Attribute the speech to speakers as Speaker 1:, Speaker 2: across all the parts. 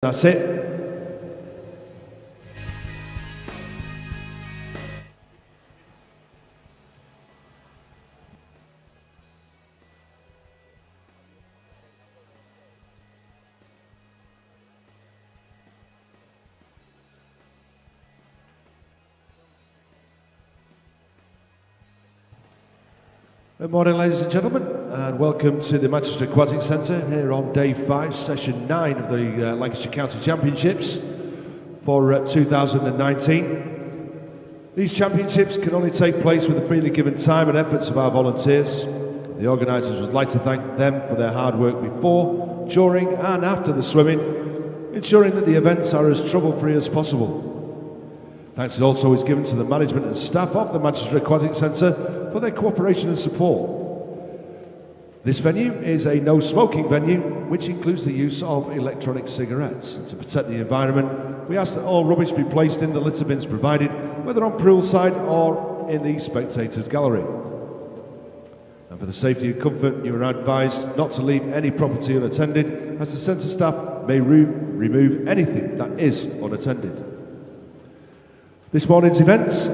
Speaker 1: That's it. Good morning, ladies and gentlemen, and welcome to the Manchester Aquatic Centre here on day 5, session 9 of the Lancashire County Championships for 2019. These championships can only take place with the freely given time and efforts of our volunteers. The organisers would like to thank them for their hard work before, during and after the swimming, ensuring that the events are as trouble-free as possible. Thanks also is given to the management and staff of the Manchester Aquatic Centre for their cooperation and support. This venue is a no-smoking venue, which includes the use of electronic cigarettes. And to protect the environment, we ask that all rubbish be placed in the litter bins provided, whether on poolside or in the spectators' gallery. And for the safety and comfort, you are advised not to leave any property unattended, as the centre staff may remove anything that is unattended. This morning's events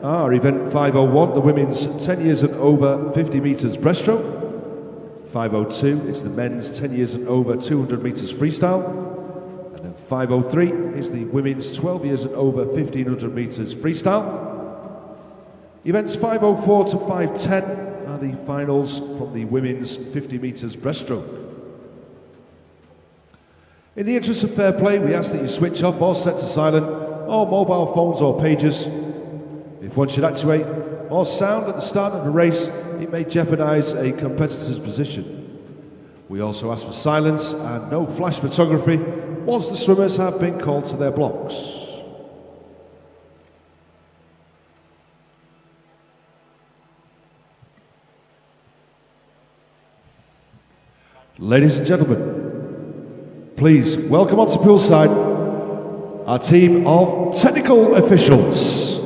Speaker 1: are Event 501, the women's 10 years and over 50 metres breaststroke. 502 is the men's 10 years and over 200 metres freestyle. And then 503 is the women's 12 years and over 1500 metres freestyle. Events 504 to 510 are the finals from the women's 50 metres breaststroke. In the interest of fair play, we ask that you switch off or set to silent or mobile phones or pages. If one should actuate or sound at the start of a race, it may jeopardise a competitor's position. We also ask for silence and no flash photography once the swimmers have been called to their blocks. Ladies and gentlemen, please welcome onto poolside our team of technical officials.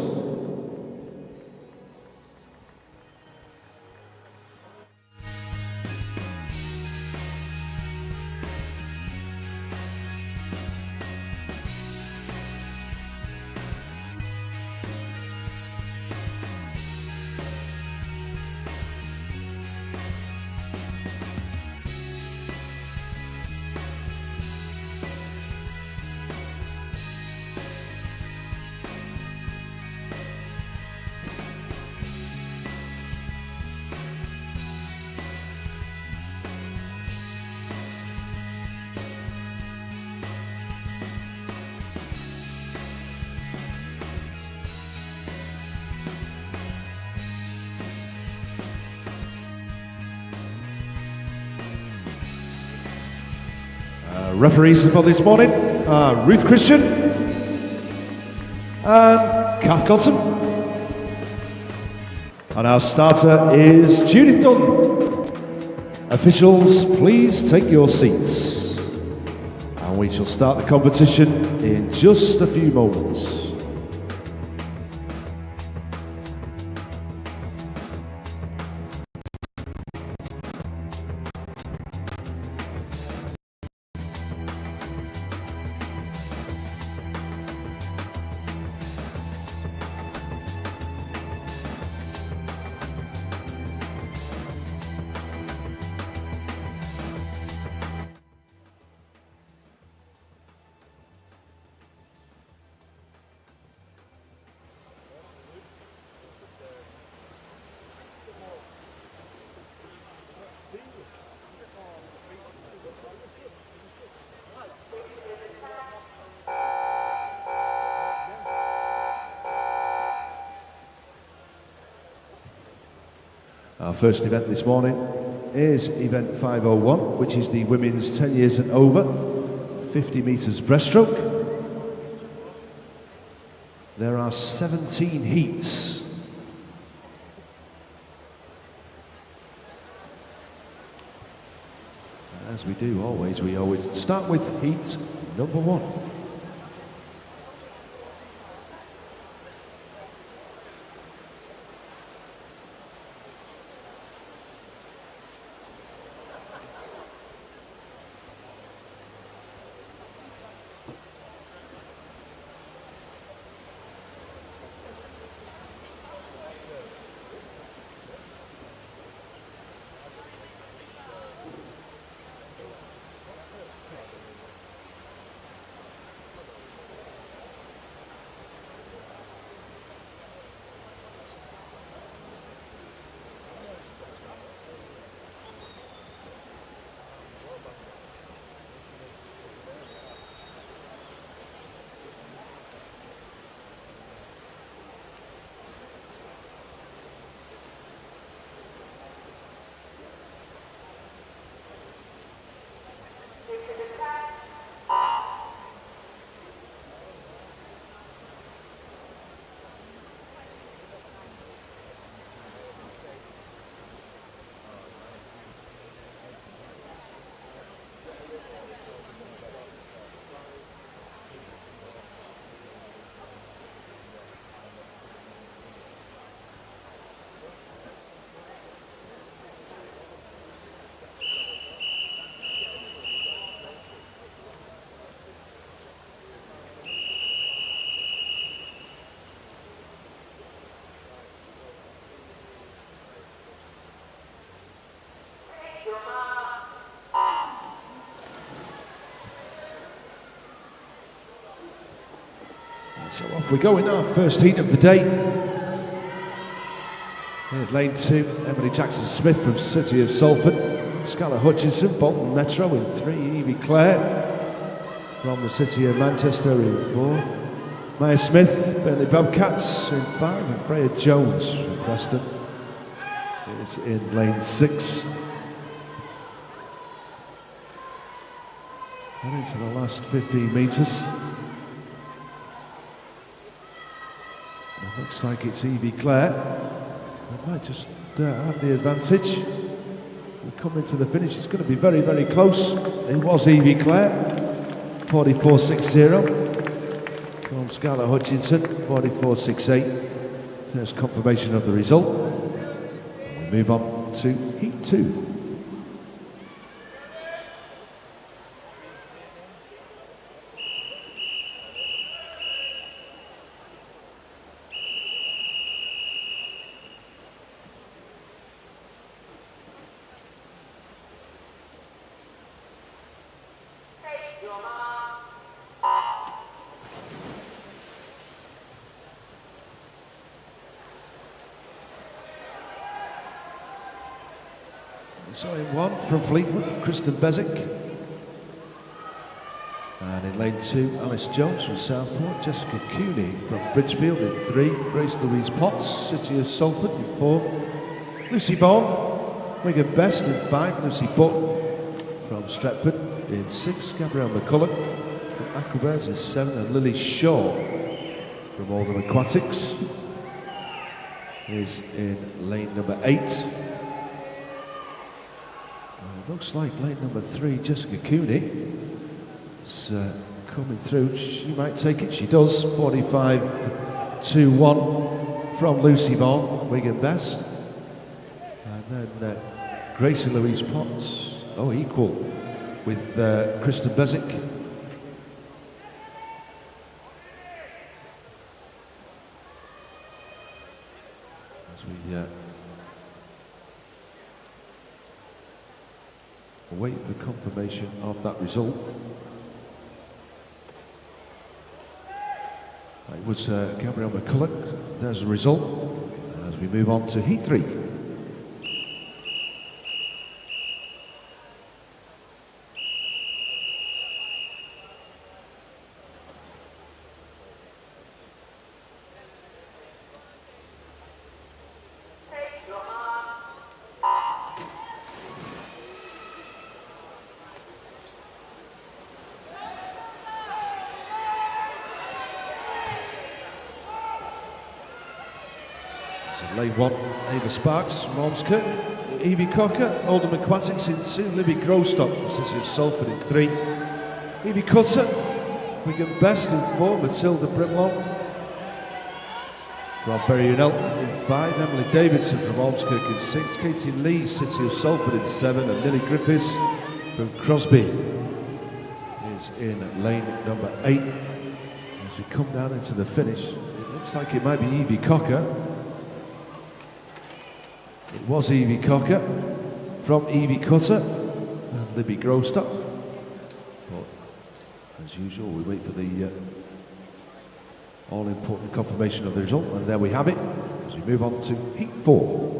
Speaker 1: Referees for this morning are Ruth Christian and Kath Godson. And our starter is Judith Dunn. Officials, please take your seats. And we shall start the competition in just a few moments. Our first event this morning is Event 501, which is the women's 10 years and over 50 metres breaststroke. There are 17 heats. As we do always, we always start with heat number 1. So off we go in our first heat of the day. In lane 2, Emily Jackson-Smith from City of Salford. Scarlett Hutchinson, Bolton Metro in 3. Evie Clare from the City of Manchester in 4. Maya Smith, Burnley Bobcats in 5. And Freya Jones from Preston is in lane 6. And into the last 15 metres. It looks like it's Evie Clare. They might just have the advantage. We come into the finish, it's going to be very, very close. It was Evie Clare, 44.60 from Scarlett Hutchinson, 44.68. There's confirmation of the result. And we move on to Heat 2. So in 1 from Fleetwood, Kristen Bezic. And in lane 2, Alice Jones from Southport, Jessica Cooney from Bridgefield in 3, Grace Louise Potts, City of Salford in 4, Lucy Vaughan, Wigan Best in 5, Lucy Button from Stretford in 6, Gabrielle McCulloch from Aquabers in 7, and Lily Shaw from Oldham Aquatics is in lane number 8. It looks like lane number 3, Jessica Cooney, is coming through. She might take it. She does. 45.21 from Lucy Vaughan, Wigan Best. And then Gracie Louise Potts, equal with Kristen Bezic. As we wait for confirmation of that result. It was Gabrielle McCulloch. There's the result as we move on to Heat 3. So lane 1, Ava Sparks from Ormskirk, Evie Cocker, Oldham Aquatics in 2, Libby Grosstock from City of Salford in 3, Evie Cutter, Wigan Best in 4, Matilda Brimlow from Bury and Elton in 5, Emily Davidson from Ormskirk in 6, Katie Lee, City of Salford in 7, and Lily Griffiths from Crosby is in lane number 8. As we come down into the finish, it looks like it might be Evie Cocker. It was Evie Cocker from Evie Cutter and Libby Grosstock. But as usual, we wait for the all-important confirmation of the result, and there we have it as we move on to Heat 4.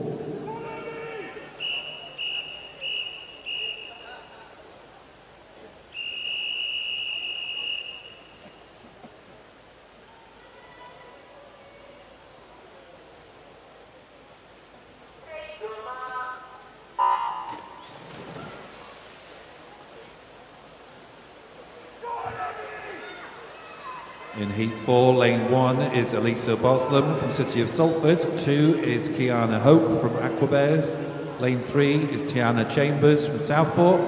Speaker 2: In Heat 4, lane 1 is Elisa Boslam from City of Salford, 2 is Kiana Hoke from Aquabears, lane 3 is Tiana Chambers from Southport,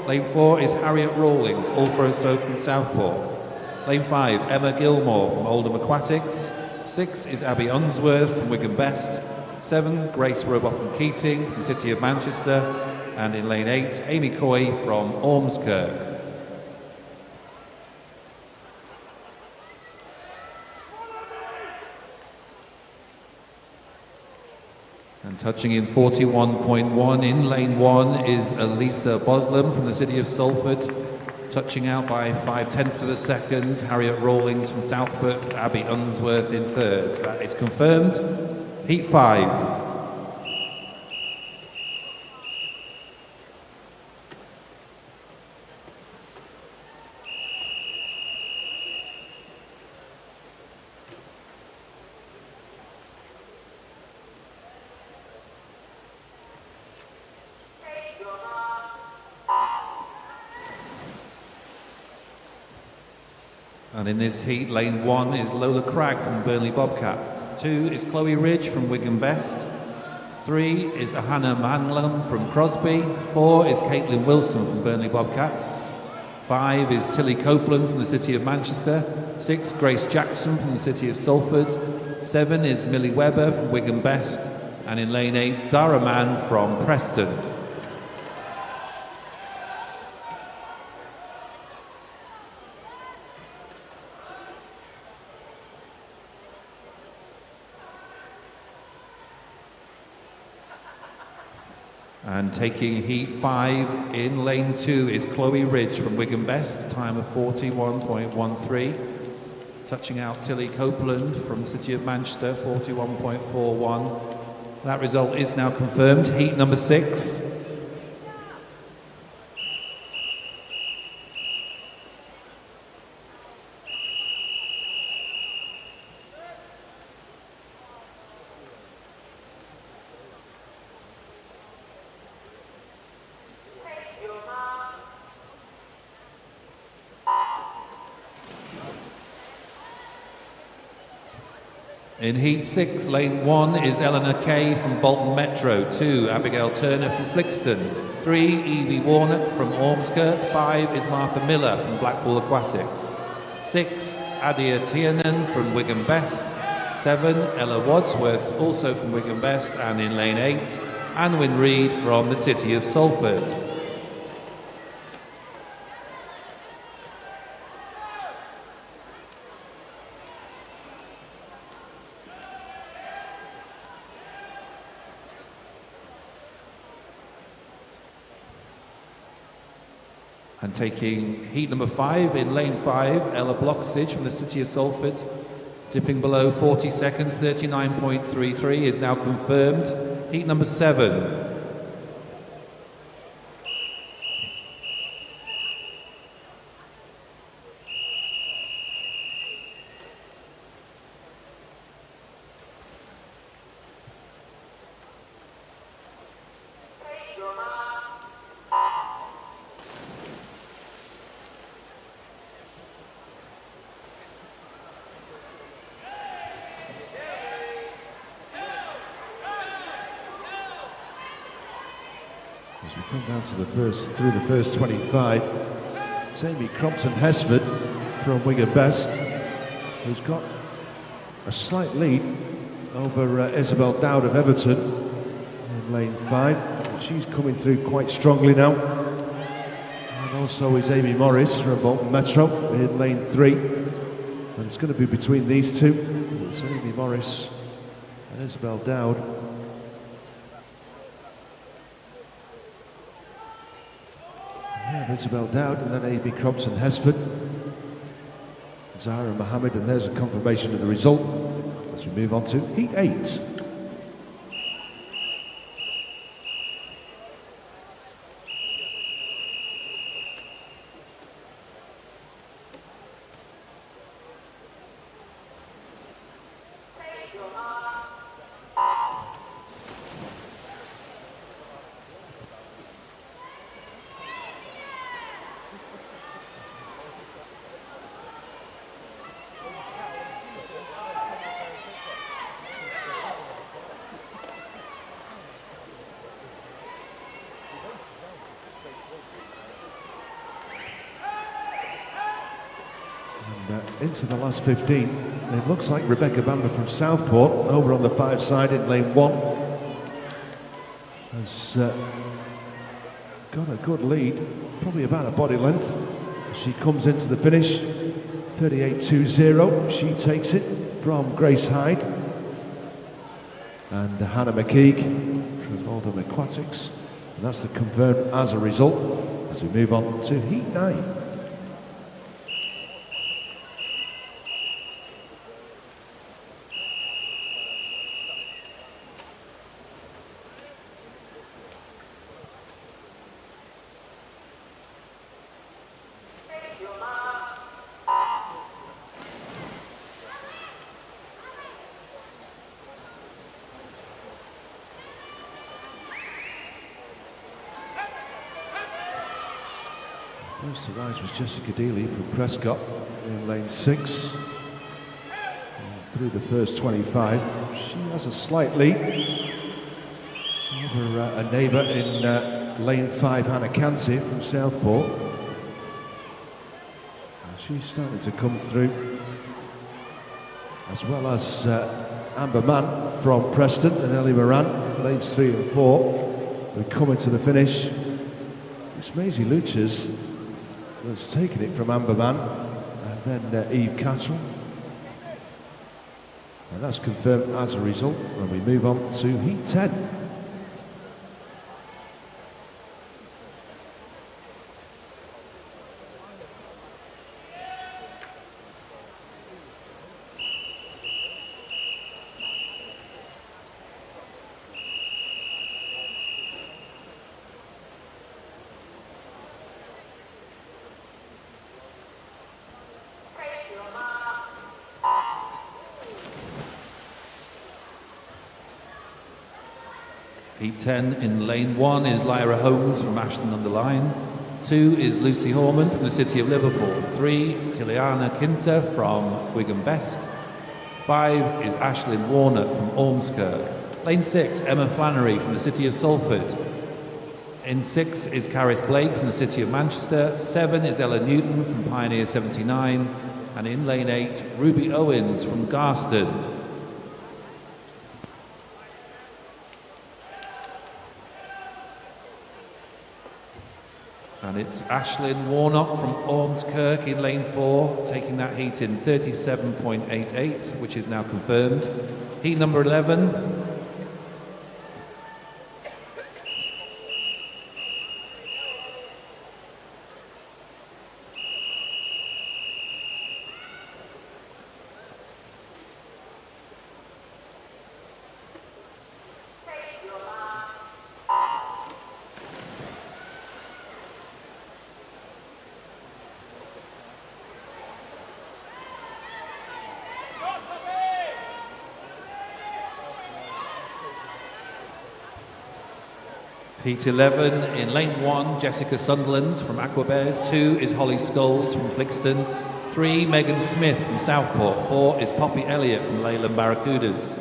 Speaker 2: lane 4 is Harriet Rawlings, also from Southport, lane 5 Emma Gilmore from Oldham Aquatics, 6 is Abby Unsworth from Wigan Best, 7 Grace Robotham Keating from City of Manchester, and in lane 8 Amy Coy from Ormskirk. And touching in 41.1 in lane 1 is Elisa Boslam from the city of Salford. Touching out by 0.5 of a second, Harriet Rawlings from Southport, Abby Unsworth in third. That is confirmed. Heat 5. And in this heat, lane 1 is Lola Cragg from Burnley Bobcats. 2 is Chloe Ridge from Wigan Best. 3 is Hannah Manlam from Crosby. 4 is Caitlin Wilson from Burnley Bobcats. 5 is Tilly Copeland from the city of Manchester. 6, Grace Jackson from the city of Salford. 7 is Millie Webber from Wigan Best. And in lane 8, Zara Mann from Preston. And taking heat 5 in lane 2 is Chloe Ridge from Wigan Best, time of 41.13. Touching out Tilly Copeland from the city of Manchester, 41.41. That result is now confirmed. Heat number 6. In heat 6, lane 1 is Eleanor Kay from Bolton Metro. 2, Abigail Turner from Flixton. 3, Evie Warnock from Ormskirk. 5 is Martha Miller from Blackpool Aquatics. 6, Adia Tiernan from Wigan Best. 7, Ella Wadsworth, also from Wigan Best. And in lane 8, Anwyn Reid from the city of Salford. And taking heat number 5 in lane 5, Ella Bloxage from the city of Salford, dipping below 40 seconds, 39.33 is now confirmed. Heat number 7.
Speaker 1: As we come down to through the first 25, it's Amy Crompton-Hesford from Wigan Best, who's got a slight lead over Isabel Dowd of Everton in lane 5. She's coming through quite strongly now. And also is Amy Morris from Bolton Metro in lane 3. And it's going to be between these two. It's Amy Morris and Isabel Dowd. Isabel Dowd and then Amy Crompton-Hesford. Zahra Mohammed, and there's a confirmation of the result as we move on to heat 8. Into the last 15, it looks like Rebecca Bamber from Southport over on the 5 side in lane 1 has got a good lead, probably about a body length. She comes into the finish 38.20. She takes it from Grace Hyde. and Hannah McKeague from Oldham Aquatics. And that's the confirmed as a result as we move on to Heat 9. First to rise was Jessica Dealey from Prescott in lane 6. And through the first 25, she has a slight lead over a neighbour in lane 5, Hannah Cansey from Southport. And she's starting to come through, as well as Amber Mann from Preston and Ellie Moran, lanes 3 and 4. We're coming to the finish. It's Maisie Luchers that's taken it from Amber Mann, and then Eve Cattrall. And that's confirmed as a result, and we move on to Heat 10.
Speaker 2: Heat 10 in lane 1 is Lyra Holmes from Ashton-under-Lyne. 2 is Lucy Horman from the City of Liverpool. 3, Tiliana Kinter from Wigan Best. 5 is Ashlyn Warnock from Ormskirk. Lane 6, Emma Flannery from the City of Salford. In 6 is Caris Blake from the City of Manchester. 7 is Ella Newton from Pioneer 79. And in lane 8, Ruby Owens from Garston. And it's Ashlyn Warnock from Ormskirk in lane 4, taking that heat in 37.88, which is now confirmed. Heat number 11. Heat 11 in lane 1, Jessica Sunderland from Aquabears. 2 is Holly Scholes from Flixton. 3, Megan Smith from Southport. 4 is Poppy Elliott from Leyland Barracudas.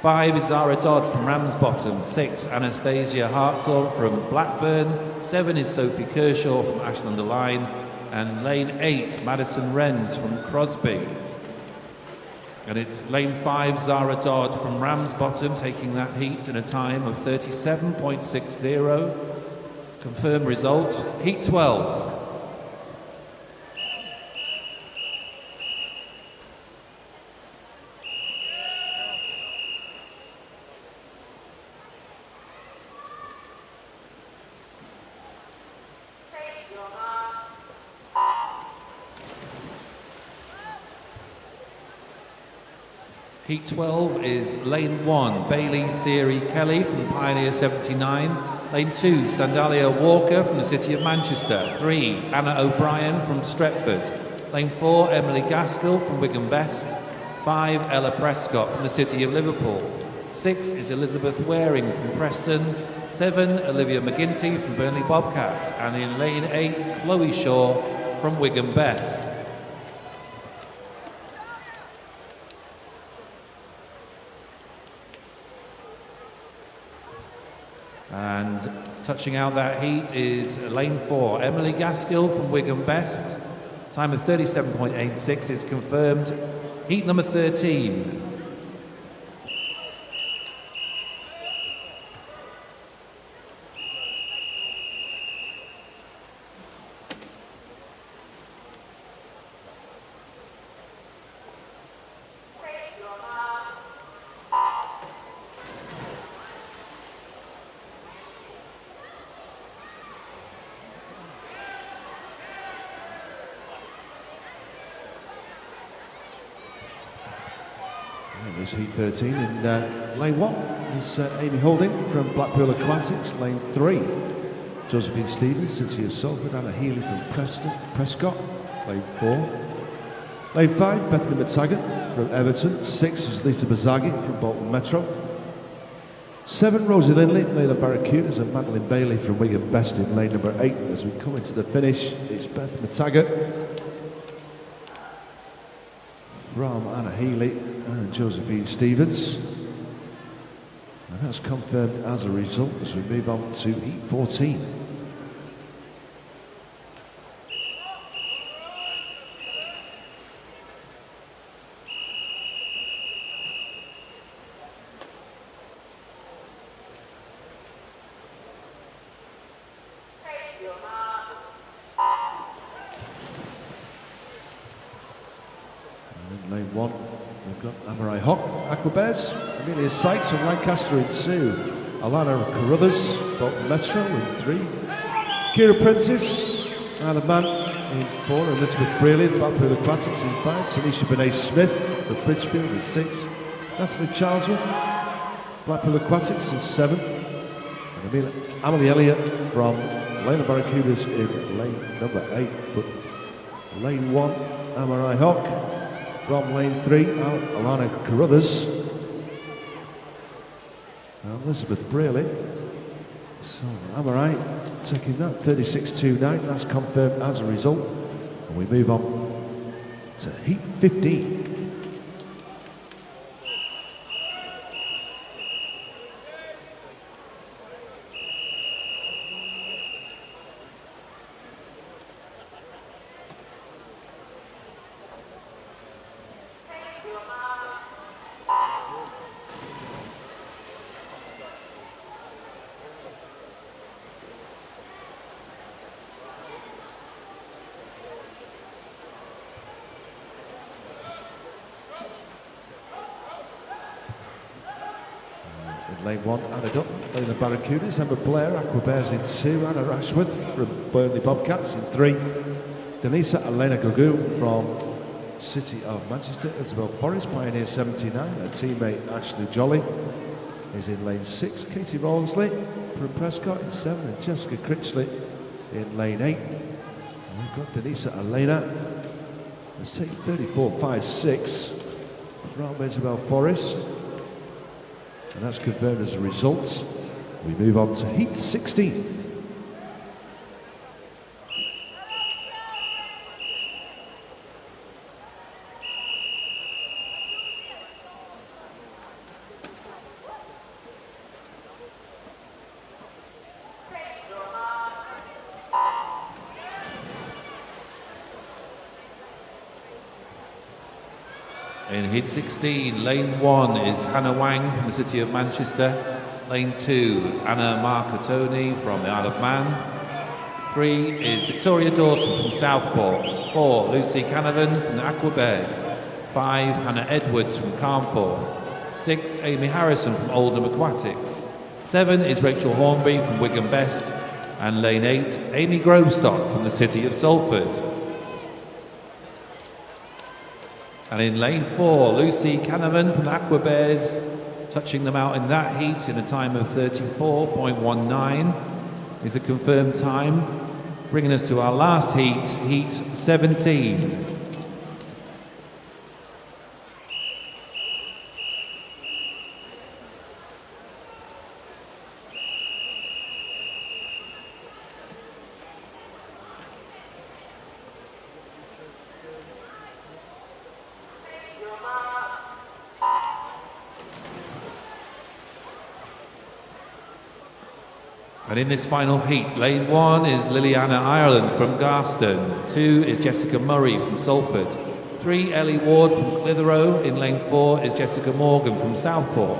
Speaker 2: 5 is Zara Dodd from Ramsbottom. 6, Anastasia Hartzell from Blackburn. 7 is Sophie Kershaw from Ashton-under-Lyne. And lane 8, Madison Wrens from Crosby. And it's lane 5, Zara Dodd from Ramsbottom, taking that heat in a time of 37.60. Confirmed result, Heat 12. Heat 12 is lane 1, Bailey Siri Kelly from Pioneer 79. Lane 2, Sandalia Walker from the City of Manchester. 3, Anna O'Brien from Stretford. Lane 4, Emily Gaskell from Wigan Best. 5, Ella Prescott from the City of Liverpool. 6 is Elizabeth Waring from Preston. 7, Olivia McGinty from Burnley Bobcats. And in lane 8, Chloe Shaw from Wigan Best. And touching out that heat is lane 4, Emily Gaskell from Wigan Best. Time of 37.86 is confirmed. Heat number 13.
Speaker 1: And there's heat 13 in lane 1 is Amy Holding from Blackpool Aquatics. Lane 3, Josephine Stevens, City of Salford. Anna Healy from Prescott. Lane 4. Lane 5, Bethany McTaggart from Everton. 6 is Lisa Bazagi from Bolton Metro. 7, Rosie Lindley, Layla Barracudas, and Madeline Bailey from Wigan Best in lane number 8. As we come into the finish, it's Beth McTaggart from Anna Healy and Josephine Stevens. And that's confirmed as a result as we move on to heat 14. Lane 1, we've got Amarai Hock, Aquabears, Amelia Sykes from Lancaster in 2, Alana Carruthers, Bolton Metro in 3, Kira Prentice, Anna Mann in 4, Elizabeth Brealey, Blackpool Aquatics in 5, Tanisha Benet-Smith of Bridgefield in 6, Natalie Charlesworth, Blackpool Aquatics in 7, and Amelie Elliott from Lena Barracudas in lane number 8, but lane 1, Amarai Hock. From lane 3, Alana Carruthers and Elizabeth Brealey. So Amarai taking that 36.29, that's confirmed as a result. And we move on to heat 15. Lane 1, Anna Dutt, Lena Barracudas, Emma Blair, Aquabears in 2, Anna Rashworth from Burnley Bobcats in 3, Denisa Elena Gugu from City of Manchester, Isabel Forrest, Pioneer 79, her teammate Ashley Jolly is in lane 6, Katie Rawlsley from Prescott in 7, and Jessica Critchley in lane 8. And we've got Denisa Elena, let's take 34.56 from Isabel Forrest. And that's confirmed as a result. We move on to heat 16.
Speaker 2: In heat 16, lane 1 is Hannah Wang from the City of Manchester. Lane 2, Anna Marcatoni from the Isle of Man. 3 is Victoria Dawson from Southport. 4, Lucy Canavan from the Aquabears. 5, Hannah Edwards from Carnforth. 6, Amy Harrison from Oldham Aquatics. 7 is Rachel Hornby from Wigan Best. And lane 8, Amy Grovestock from the City of Salford. And in lane 4, Lucy Canavan from the Aquabears, touching them out in that heat in a time of 34.19 is a confirmed time, bringing us to our last heat, heat 17. And in this final heat, lane 1 is Liliana Ireland from Garston. 2 is Jessica Murray from Salford. 3, Ellie Ward from Clitheroe. In lane 4 is Jessica Morgan from Southport.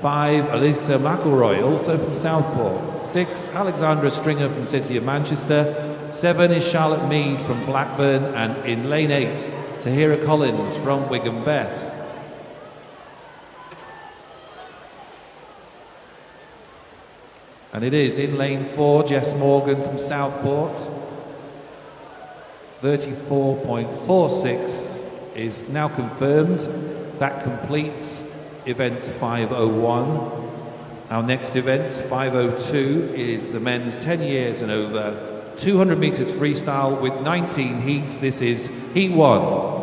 Speaker 2: 5, Alyssa McElroy, also from Southport. 6, Alexandra Stringer from City of Manchester. 7 is Charlotte Mead from Blackburn. And in lane 8, Tahira Collins from Wigan Best. And it is in lane 4, Jess Morgan from Southport. 34.46 is now confirmed That completes event 501. Our next event, 502, is the men's 10 years and over 200 meters freestyle with 19 heats. This is Heat 1.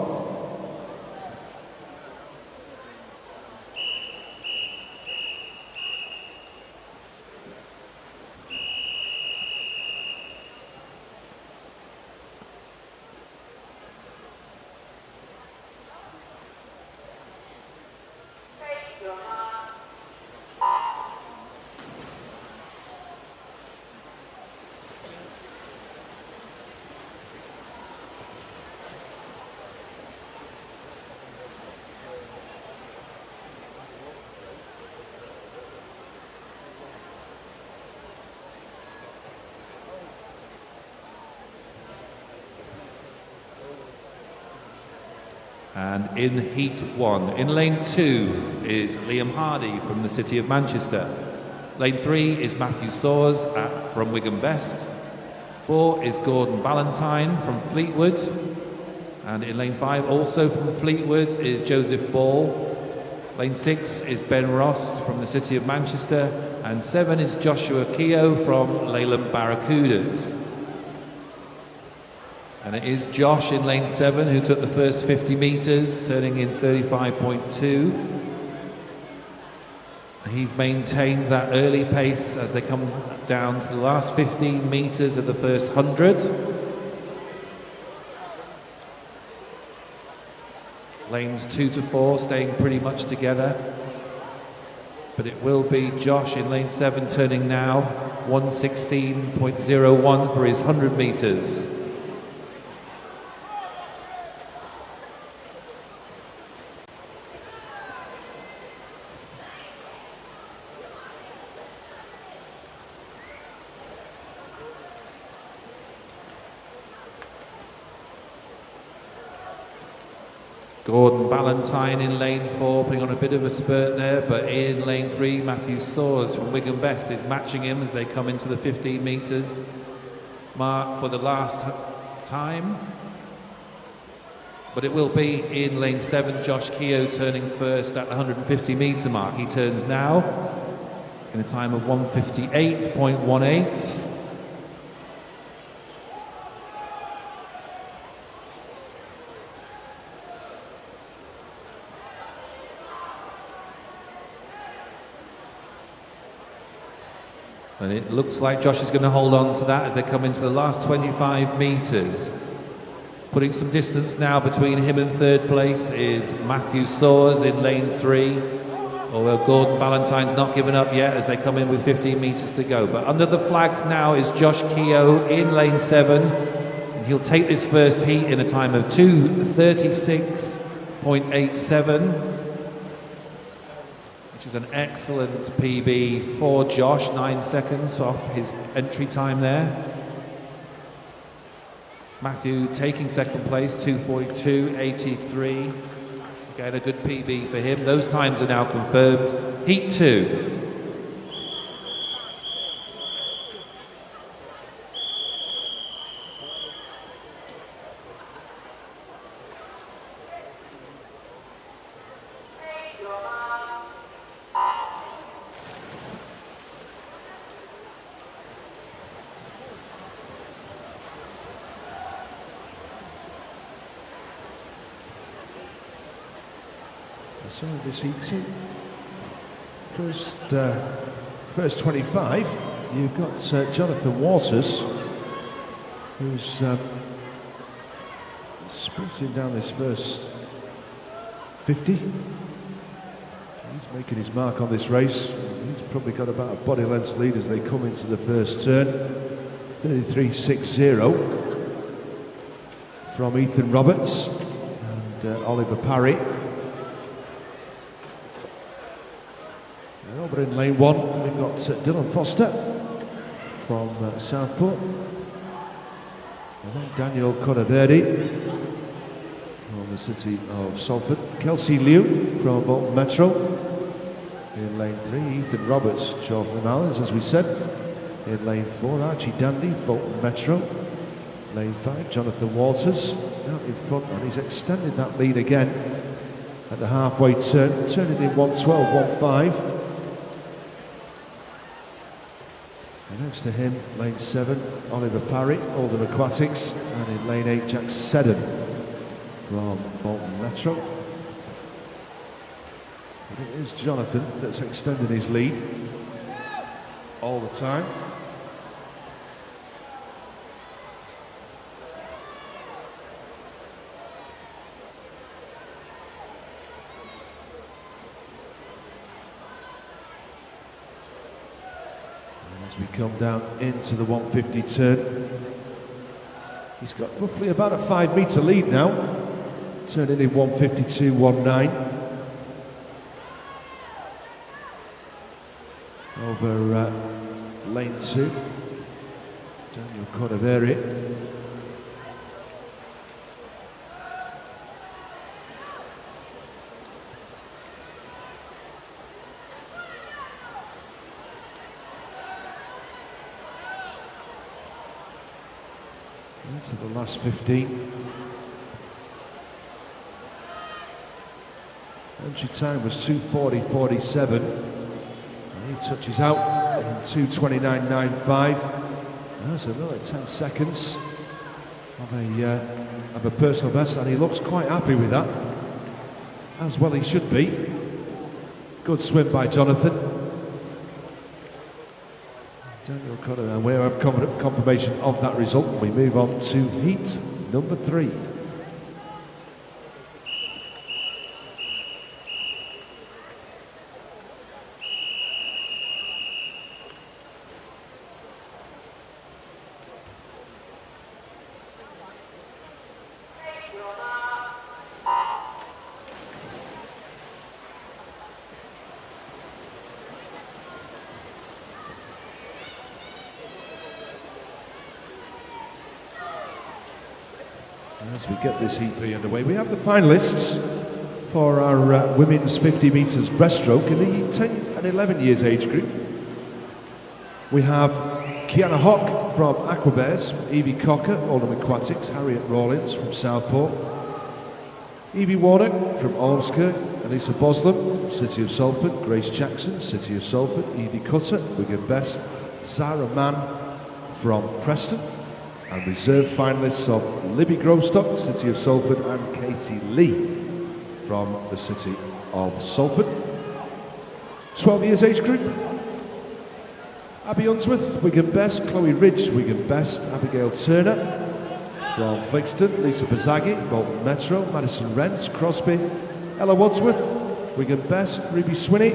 Speaker 2: And in Heat 1, in Lane 2 is Liam Hardy from the City of Manchester. Lane 3 is Matthew Soares from Wigan Best. 4 is Gordon Ballantyne from Fleetwood. And in Lane 5, also from Fleetwood, is Joseph Ball. Lane 6 is Ben Ross from the City of Manchester. And 7 is Joshua Keogh from Leyland Barracudas. And it is Josh in lane 7 who took the first 50 metres, turning in 35.2. He's maintained that early pace as they come down to the last 15 metres of the first 100. Lanes 2 to 4 staying pretty much together. But it will be Josh in lane 7 turning now 1:16.01 for his 100 metres. Gordon Ballantyne in lane 4, putting on a bit of a spurt there, but in lane 3, Matthew Soares from Wigan Best is matching him as they come into the 15 metres mark for the last time. But it will be in lane 7, Josh Keogh turning first at the 150 metre mark. He turns now in a time of 1:58.18. And it looks like Josh is going to hold on to that as they come into the last 25 metres. Putting some distance now between him and third place is Matthew Soares in lane 3. Although Gordon Ballantyne's not given up yet as they come in with 15 metres to go. But under the flags now is Josh Keogh in lane 7. And he'll take this first heat in a time of 2:36.87. Which is an excellent PB for Josh, 9 seconds off his entry time there. Matthew taking second place, 2:42.83. Again, a good PB for him. Those times are now confirmed. Heat 2.
Speaker 1: So this heat two, first 25, you've got Jonathan Waters, who's sprinting down this first 50. He's making his mark on this race. He's probably got about a body length lead as they come into the first turn. 33.60 from Ethan Roberts and Oliver Parry. Over in lane 1, we've got Dylan Foster from Southport. And then Daniel Corraverdi from the City of Salford. Kelsey Liu from Bolton Metro. In lane 3, Ethan Roberts, Cheltenham Islands, as we said. In lane 4, Archie Dandy, Bolton Metro. Lane 5, Jonathan Waters out in front, and he's extended that lead again at the halfway turn, turning in 1:12.15. And next to him, lane 7, Oliver Parry, Oldham Aquatics, and in lane 8, Jack Seddon from Bolton Metro. And it is Jonathan that's extending his lead all the time. As we come down into the 150 turn, he's got roughly about a 5 metre lead now, turning in 152.19 over lane 2, Daniel Cordoveri. Into the last 15. Entry time was 2:40.47. He touches out in 2:29.95. That's another 10 seconds of a personal best, and he looks quite happy with that. As well he should be. Good swim by Jonathan. Daniel Cutter, and we have confirmation of that result. We move on to heat number 3. As we get this heat 3 underway, we have the finalists for our women's 50 metres breaststroke in the 10 and 11 years age group. We have Kiana Hock from Aquabears, Evie Cocker, Oldham Aquatics, Harriet Rawlins from Southport, Evie Warnock from Ormskirk, Elisa Boslam, City of Salford, Grace Jackson, City of Salford, Evie Cutter, Wigan Best, Zara Mann from Preston, and reserve finalists of Libby Grovestock, City of Salford, and Katie Lee from the City of Salford. 12 years age group. Abby Unsworth, Wigan Best, Chloe Ridge, Wigan Best, Abigail Turner from Flixton, Lisa Bazaghi, Bolton Metro, Madison Rents, Crosby, Ella Wadsworth, Wigan Best, Ruby Swinney,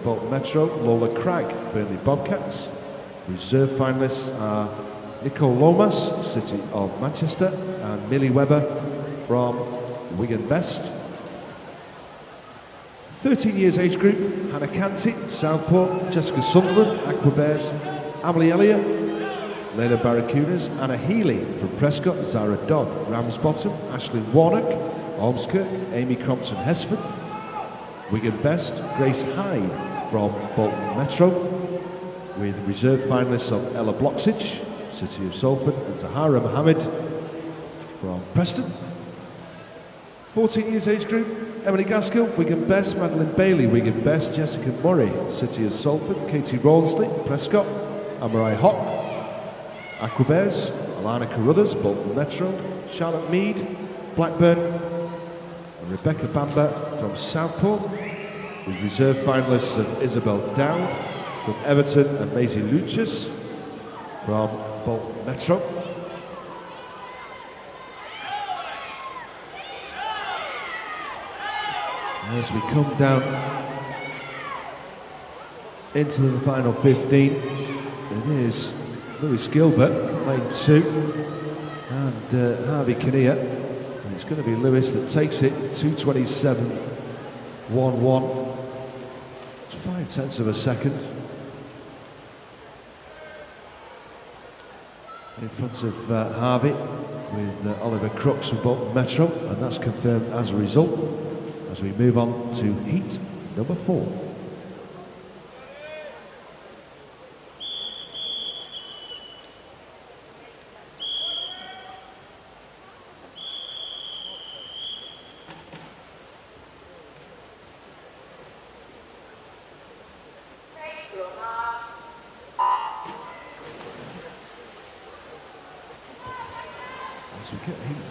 Speaker 1: Bolton Metro, Lola Cragg, Burnley Bobcats. Reserve finalists are Nicole Lomas, City of Manchester, and Millie Webber from Wigan Best. 13 years age group, Hannah Canty, Southport, Jessica Sunderland, Aquabears, Emily Elliott, Lena Barracudas, Anna Healy from Prescott, Zara Dodd, Ramsbottom, Ashley Warnock, Ormskirk, Amy Crompton Hesford, Wigan Best, Grace Hyde from Bolton Metro, with reserve finalists of Ella Bloxage, City of Salford, and Zahara Mohammed from Preston. 14 years age group, Emily Gaskell, Wigan Best, Madeline Bailey, Wigan Best, Jessica Murray, City of Salford, Katie Rawnsley, Prescott, Amarai Hock, Aquabears, Alana Carruthers, Bolton Metro, Charlotte Mead, Blackburn, and Rebecca Bamber from Southport, with reserve finalists of Isabel Dowd from Everton and Maisie Luchas from Bolton Metro. As we come down into the final 15, it is Lewis Gilbert, lane 2, and Harvey Kinnear. And it's going to be Lewis that takes it, 2:27.11. 5/10 of a second. In front of Harvey, with Oliver Crooks from Bolton Metro, and that's confirmed as a result as we move on to heat number 4.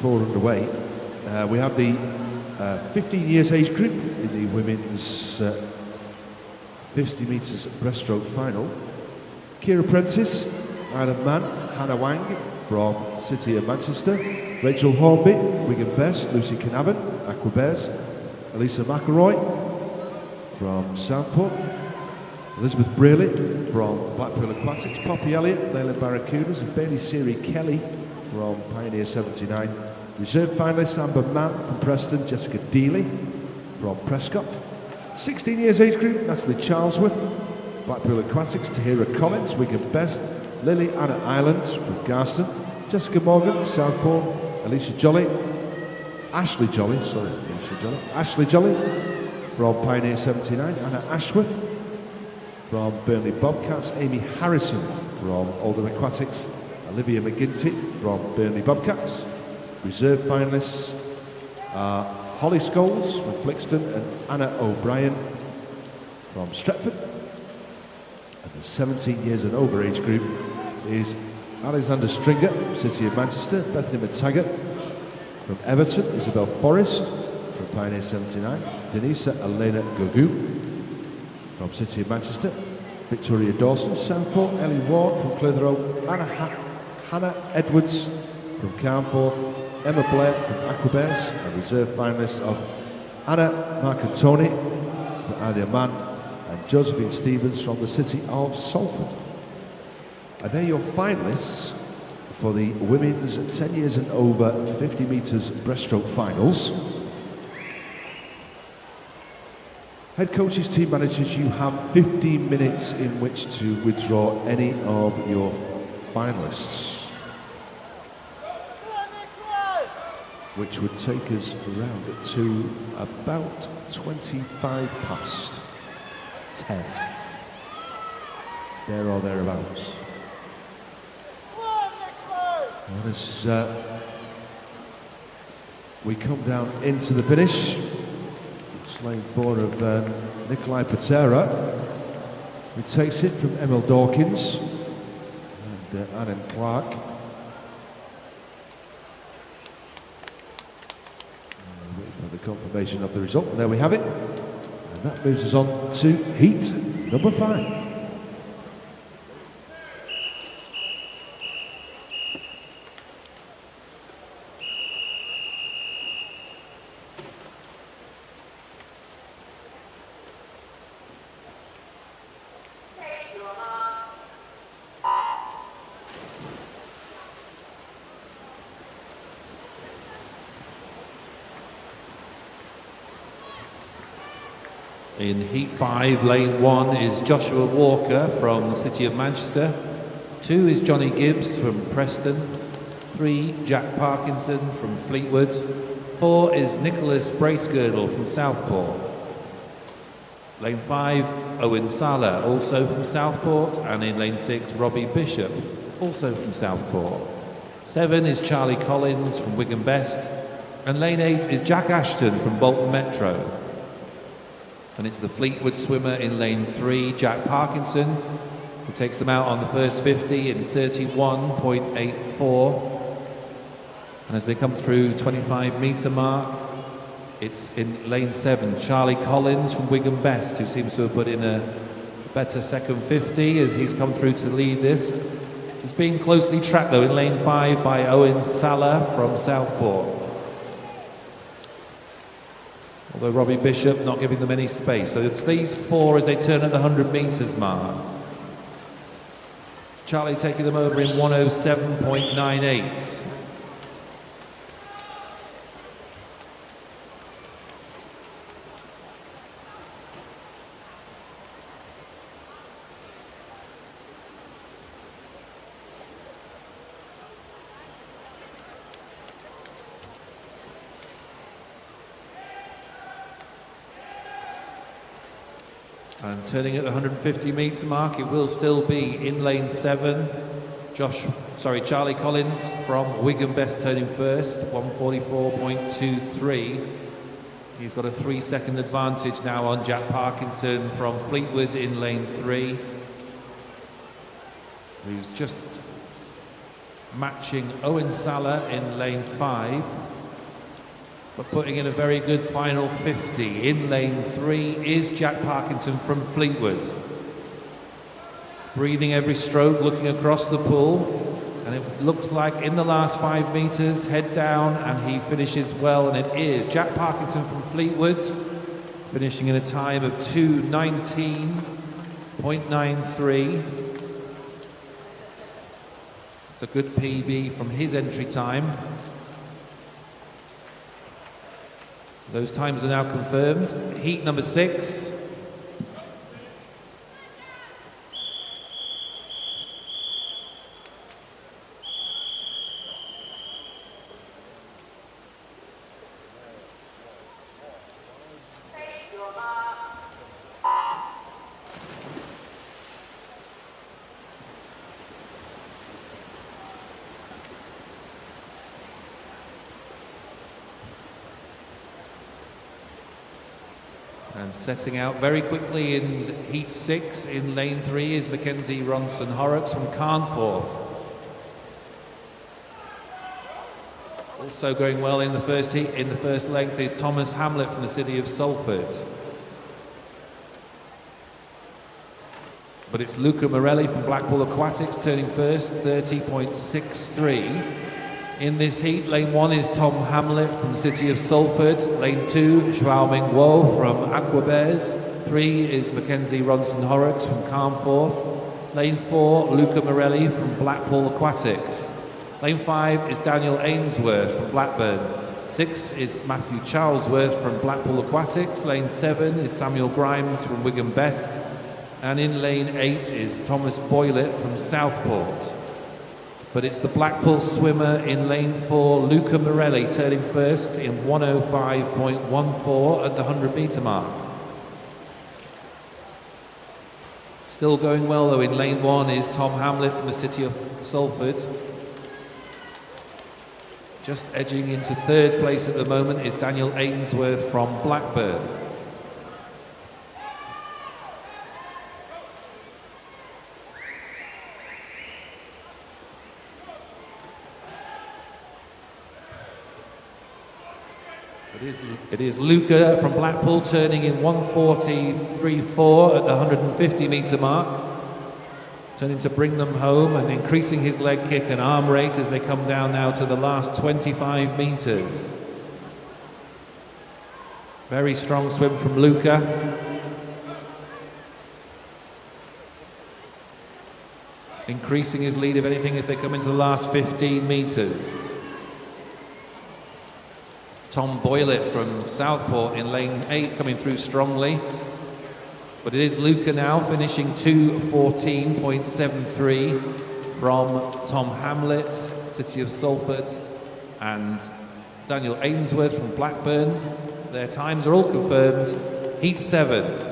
Speaker 1: 4 underway. We have the 15 years age group in the women's 50 metres breaststroke final. Kira Prentice, Adam Mann, Hannah Wang from City of Manchester, Rachel Hornby, Wigan Best, Lucy Canavan, Aqua Bears, Elisa McElroy from Southport, Elizabeth Braley from Blackpool Aquatics, Poppy Elliott, Leyland Barracudas, and Bailey Siri Kelly from Pioneer 79. Reserve finalists Amber Mann from Preston, Jessica Dealey from Prescott. 16 years age group, Natalie Charlesworth, Blackpool Aquatics, Tahira Collins, Wigan Best, Lily Anna Ireland from Garston, Jessica Morgan, Southport, Ashley Jolly from Pioneer 79, Anna Ashworth from Burnley Bobcats, Amy Harrison from Oldham Aquatics, Olivia McGinty from Burnley Bobcats. Reserve finalists are Holly Scholes from Flixton and Anna O'Brien from Stretford. And the 17 years and over age group is Alexander Stringer from City of Manchester, Bethany McTaggart from Everton, Isabel Forrest from Pioneer 79, Denisa Elena Gogu from City of Manchester, Victoria Dawson, Southport, Ellie Ward from Clitheroe, Hannah Edwards from Carnforth, Emma Blair from Aquabears, and reserve finalists of Anna Marcantoni from Adia Mann and Josephine Stevens from the City of Salford. And they're your finalists for the women's 10 years and over 50 metres breaststroke finals. Head coaches, team managers, you have 15 minutes in which to withdraw any of your finalists, which would take us around to about 10:25. There or thereabouts. And as we come down into the finish, it's lane 4 of Nikolai Patera, who takes it from Emil Dawkins and Adam Clark. Waiting for the confirmation of the result, and there we have it. And that moves us on to heat number 5.
Speaker 2: In Heat 5, Lane 1 is Joshua Walker from the City of Manchester. 2 is Johnny Gibbs from Preston. 3, Jack Parkinson from Fleetwood. 4 is Nicholas Bracegirdle from Southport. Lane 5, Owen Sala, also from Southport. And in Lane 6, Robbie Bishop, also from Southport. 7 is Charlie Collins from Wigan Best. And Lane 8 is Jack Ashton from Bolton Metro. And it's the Fleetwood swimmer in Lane 3, Jack Parkinson, who takes them out on the first 50 in 31.84. And as they come through 25-metre mark, it's in Lane 7, Charlie Collins from Wigan Best, who seems to have put in a better second 50 as he's come through to lead this. He's being closely tracked, though, in Lane 5 by Owen Sala from Southport. Although Robbie Bishop not giving them any space. So it's these 4 as they turn at the 100 metres mark. Charlie taking them over in 107.98. And turning at the 150 metre mark, it will still be in Lane 7. Charlie Collins from Wigan Best turning first, 144.23. He's got a 3-second advantage now on Jack Parkinson from Fleetwood in Lane 3, who's just matching Owen Salah in lane 5, but putting in a very good final 50. In lane 3 is Jack Parkinson from Fleetwood. Breathing every stroke, looking across the pool. And it looks like in the last 5 meters, head down, and he finishes well, and it is Jack Parkinson from Fleetwood, finishing in a time of 2:19.93. It's a good PB from his entry time. Those times are now confirmed. Heat number 6. And setting out very quickly in heat 6 in lane 3 is Mackenzie Ronson Horrocks from Carnforth. Also going well in the first heat, in the first length, is Thomas Hamlet from the city of Salford. But it's Luca Morelli from Blackpool Aquatics turning first, 30.63. In this heat, lane 1 is Tom Hamlet from the city of Salford. Lane 2, Xiaoming Wo from Aquabears. 3 is Mackenzie Ronson Horrocks from Carnforth. Lane 4, Luca Morelli from Blackpool Aquatics. Lane 5 is Daniel Ainsworth from Blackburn. 6 is Matthew Charlesworth from Blackpool Aquatics. Lane 7 is Samuel Grimes from Wigan Best. And in lane 8 is Thomas Boylett from Southport. But it's the Blackpool swimmer in lane 4, Luca Morelli, turning first in 1:05.14 at the 100-metre mark. Still going well though in lane 1 is Tom Hamlet from the city of Salford. Just edging into 3rd place at the moment is Daniel Ainsworth from Blackburn. It is Luca from Blackpool turning in 1:43.4 at the 150-metre mark, turning to bring them home and increasing his leg kick and arm rate as they come down now to the last 25 metres. Very strong swim from Luca. Increasing his lead, if anything, if they come into the last 15 metres. Tom Boylett from Southport in lane 8 coming through strongly. But it is Luca now finishing 2:14.73 from Tom Hamlet, city of Salford, and Daniel Ainsworth from Blackburn. Their times are all confirmed. Heat 7.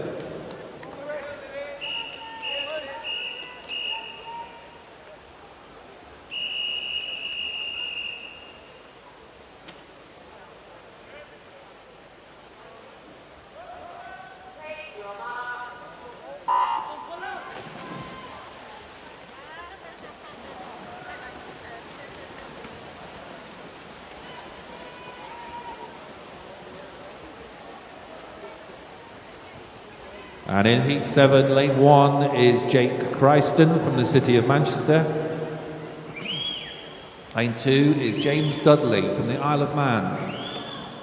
Speaker 2: And in Heat 7, lane 1 is Jake Christon from the city of Manchester. Lane 2 is James Dudley from the Isle of Man.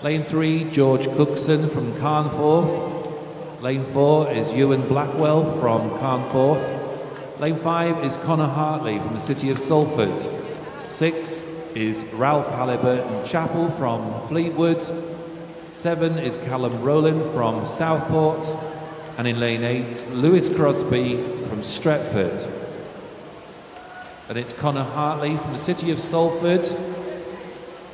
Speaker 2: Lane 3, George Cookson from Carnforth. Lane 4 is Ewan Blackwell from Carnforth. Lane 5 is Connor Hartley from the city of Salford. 6 is Ralph Halliburton Chappell from Fleetwood. 7 is Callum Rowland from Southport. And in lane 8, Lewis Crosby from Stretford. And it's Connor Hartley from the city of Salford,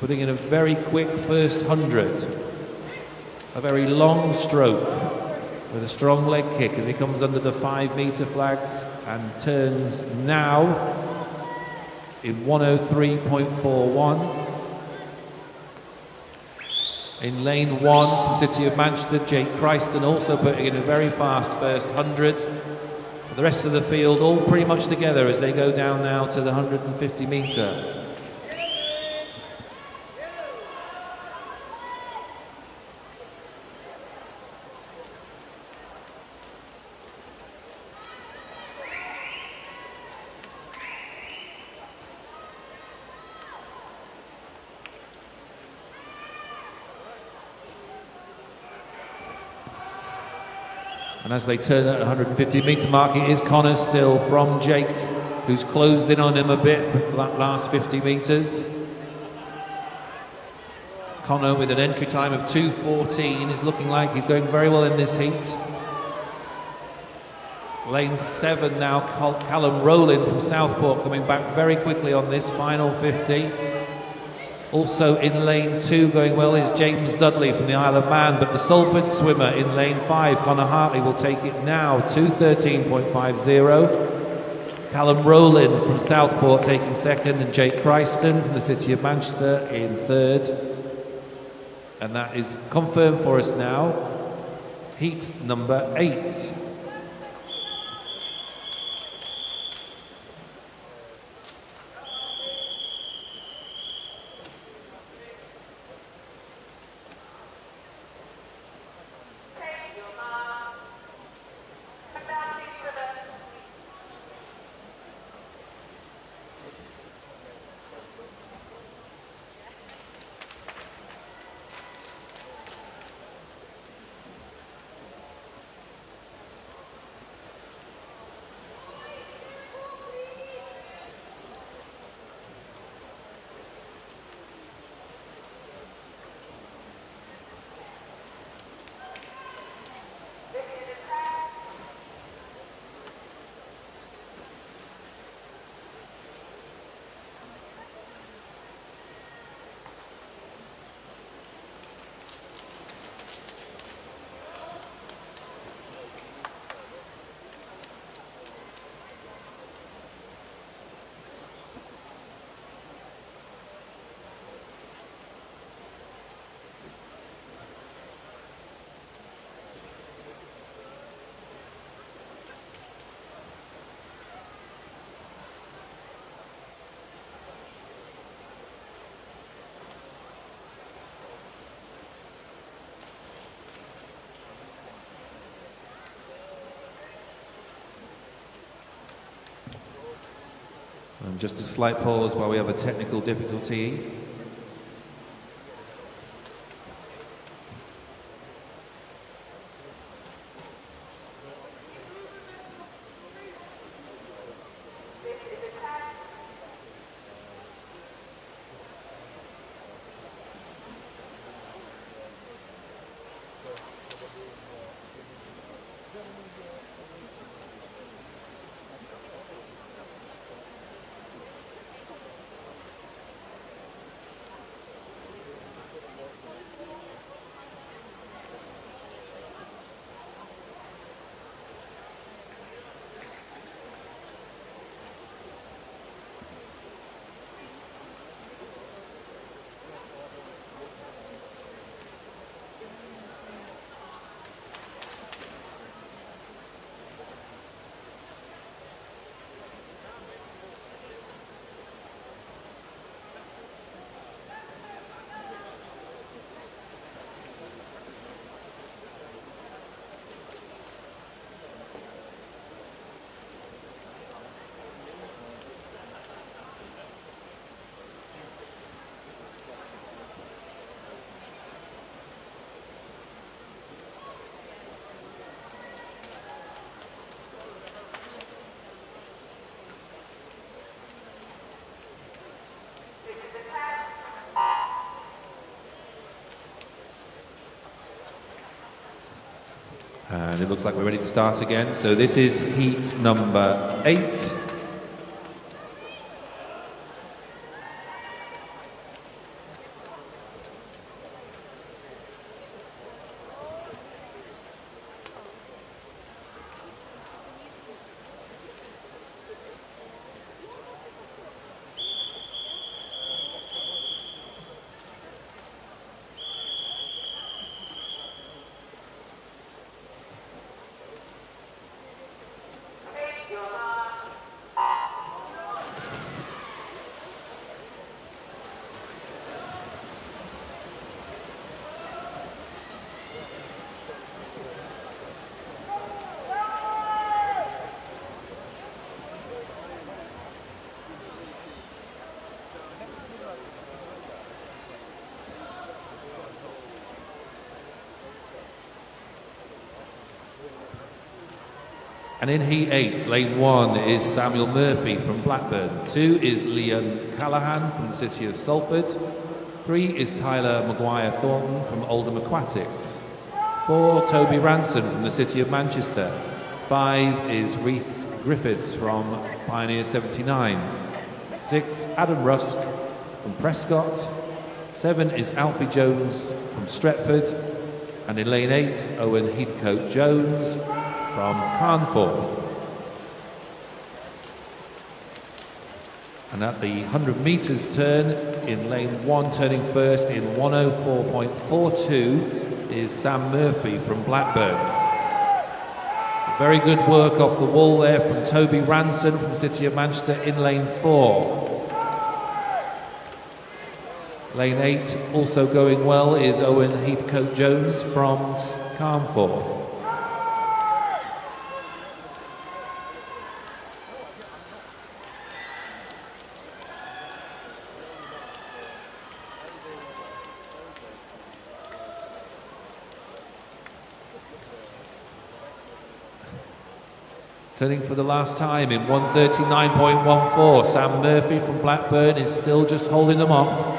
Speaker 2: putting in a very quick first 100. A very long stroke with a strong leg kick as he comes under the 5-metre flags and turns now in 1:03.41. In lane 1 from City of Manchester, Jake Christon also putting in a very fast first 100. The rest of the field all pretty much together as they go down now to the 150 metre. And as they turn at 150 metre mark, it is Connor still from Jake, who's closed in on him a bit that last 50 metres. Connor with an entry time of 2:14 is looking like he's going very well in this heat. Lane 7 now, Callum Rowland from Southport coming back very quickly on this final 50. Also in lane 2 going well is James Dudley from the Isle of Man, but the Salford swimmer in lane 5, Connor Hartley, will take it now, 2:13.50. Callum Rowland from Southport taking second, and Jake Christon from the City of Manchester in third. And that is confirmed for us now. Heat number 8. And just a slight pause while we have a technical difficulty. And it looks like we're ready to start again. So this is heat number 8. And in Heat 8, lane 1 is Samuel Murphy from Blackburn. 2 is Leon Callahan from the city of Salford. 3 is Tyler Maguire Thornton from Oldham Aquatics. 4, Toby Ranson from the city of Manchester. 5 is Rhys Griffiths from Pioneer 79. 6, Adam Rusk from Prescott. 7 is Alfie Jones from Stretford. And in lane 8, Owen Heathcote Jones from Carnforth. And at the 100 metres turn, in lane 1, turning first in 104.42, is Sam Murphy from Blackburn. Very good work off the wall there from Toby Ranson from City of Manchester in lane 4. Lane 8, also going well, is Owen Heathcote Jones from Carnforth. Turning for the last time in 139.14, Sam Murphy from Blackburn is still just holding them off.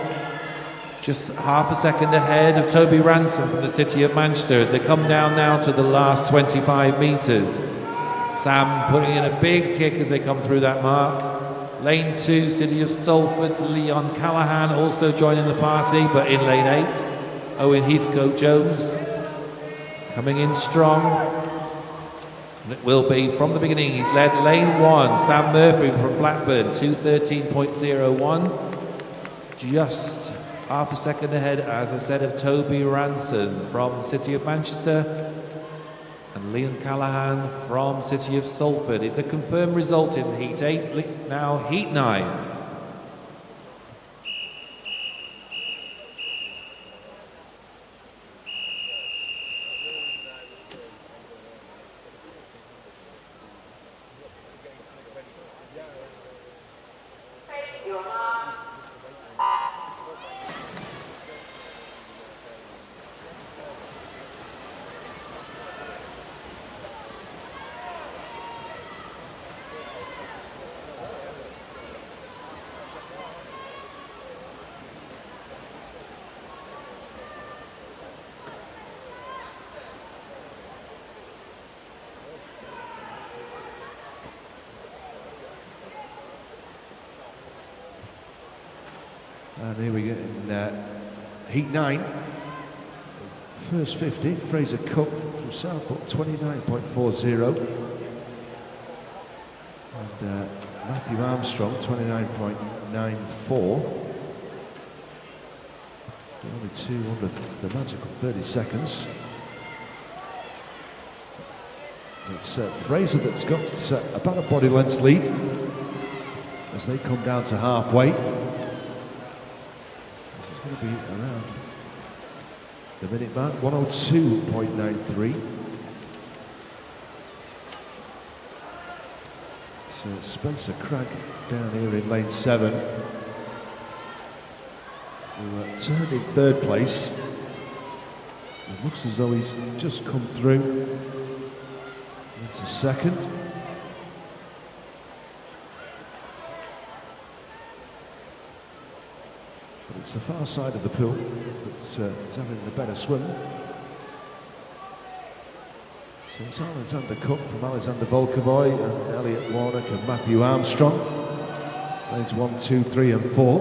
Speaker 2: Just half a second ahead of Toby Ransom from the City of Manchester as they come down now to the last 25 metres. Sam putting in a big kick as they come through that mark. Lane 2, City of Salford's Leon Callahan also joining the party, but in lane 8, Owen Heathcote Jones coming in strong. And it will be from the beginning. He's led lane 1, Sam Murphy from Blackburn, 2:13.01. Just half a second ahead, as I said, of Toby Ranson from City of Manchester. And Leon Callahan from City of Salford. It's a confirmed result in Heat 8, now Heat 9.
Speaker 1: And here we get in Heat 9. First 50, Fraser Cook from Southport, 29.40. And Matthew Armstrong, 29.94. Only 2 under the magical 30 seconds. It's Fraser that's got about a body length's lead as they come down to halfway. This is going to be around the minute mark, 102.93. It's Spencer Cragg down here in lane 7, who turned in third place. It looks as though he's just come through into second. But it's the far side of the pool that's having the better swim. So it's Alexander Cook from Alexander Volkerboy and Elliot Warnock and Matthew Armstrong. Lanes 1, 2, 3 and 4.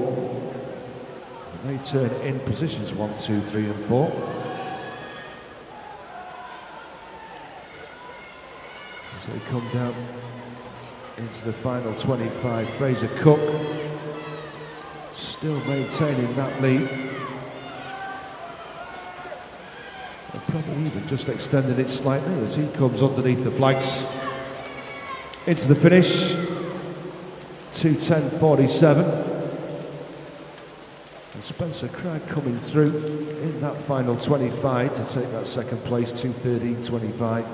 Speaker 1: And they turn in positions 1, 2, 3 and 4. As they come down into the final 25, Fraser Cook still maintaining that lead. And probably even just extending it slightly as he comes underneath the flags into the finish. 2:10.47. And Spencer Cragg coming through in that final 25 to take that second place, 2:13.25.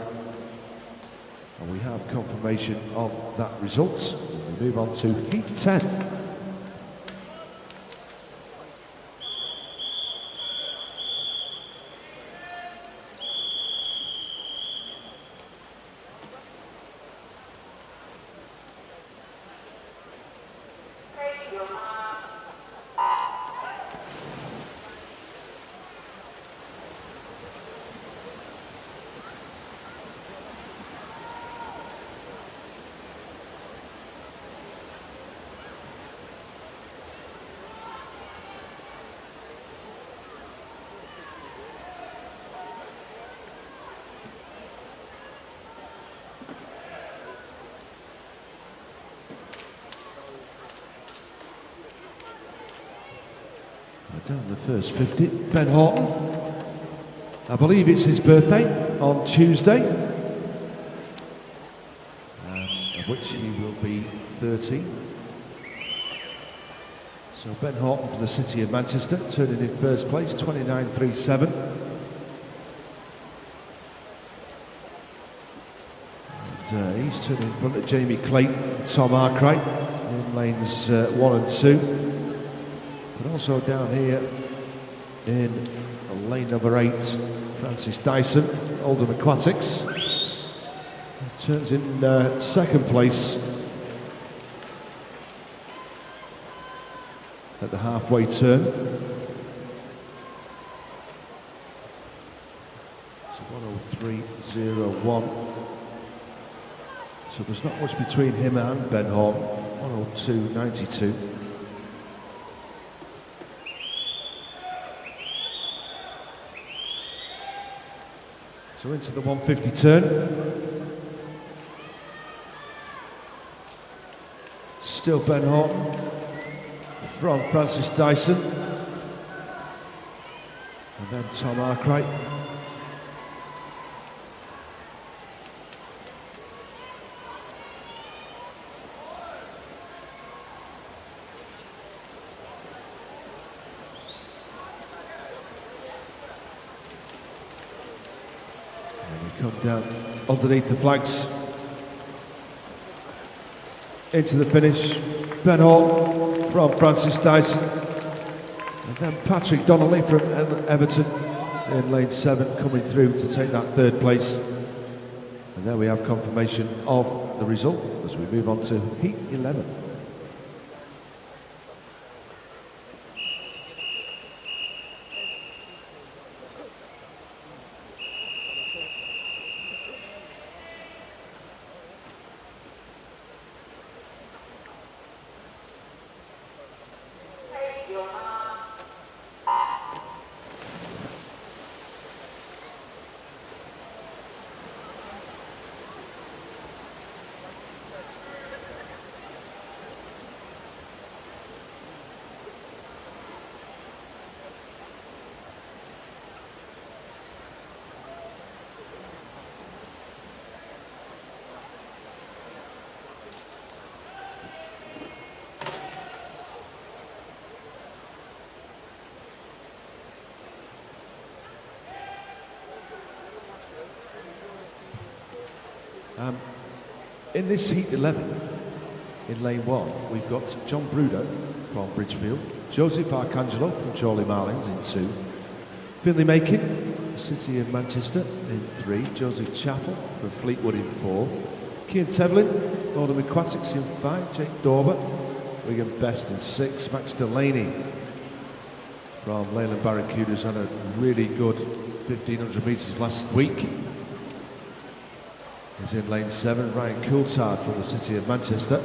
Speaker 1: And we have confirmation of that result. We move on to Heat 10. Down the first 50, Ben Horton. I believe it's his birthday on Tuesday, of which he will be 30. So Ben Horton for the City of Manchester, turning in first place, 29.37. And he's turning in front of Jamie Clayton and Tom Arkwright in lanes 1 and 2. But also down here in lane number 8, Francis Dyson, Oldham Aquatics. He turns in second place at the halfway turn. So 103.01. So there's not much between him and Ben Horton. 102.92. So into the 150 turn. Still Ben Horton from Francis Dyson. And then Tom Arkwright. Come down underneath the flags into the finish. Ben Horton from Francis Dyson, and then Patrick Donnelly from Everton in lane 7 coming through to take that third place. And there we have confirmation of the result as we move on to Heat 11. In this Heat 11, in lane 1, we've got John Bruder from Bridgefield, Joseph Arcangelo from Chorley Marlins in 2, Finley Makin, City of Manchester in 3, Joseph Chappell from Fleetwood in 4, Cian Tevlin, Oldham Aquatics in 5, Jake Dauber, Wigan Best in 6, Max Delaney from Leyland Barracudas had a really good 1500 metres last week. He's in lane 7, Ryan Coulthard from the City of Manchester.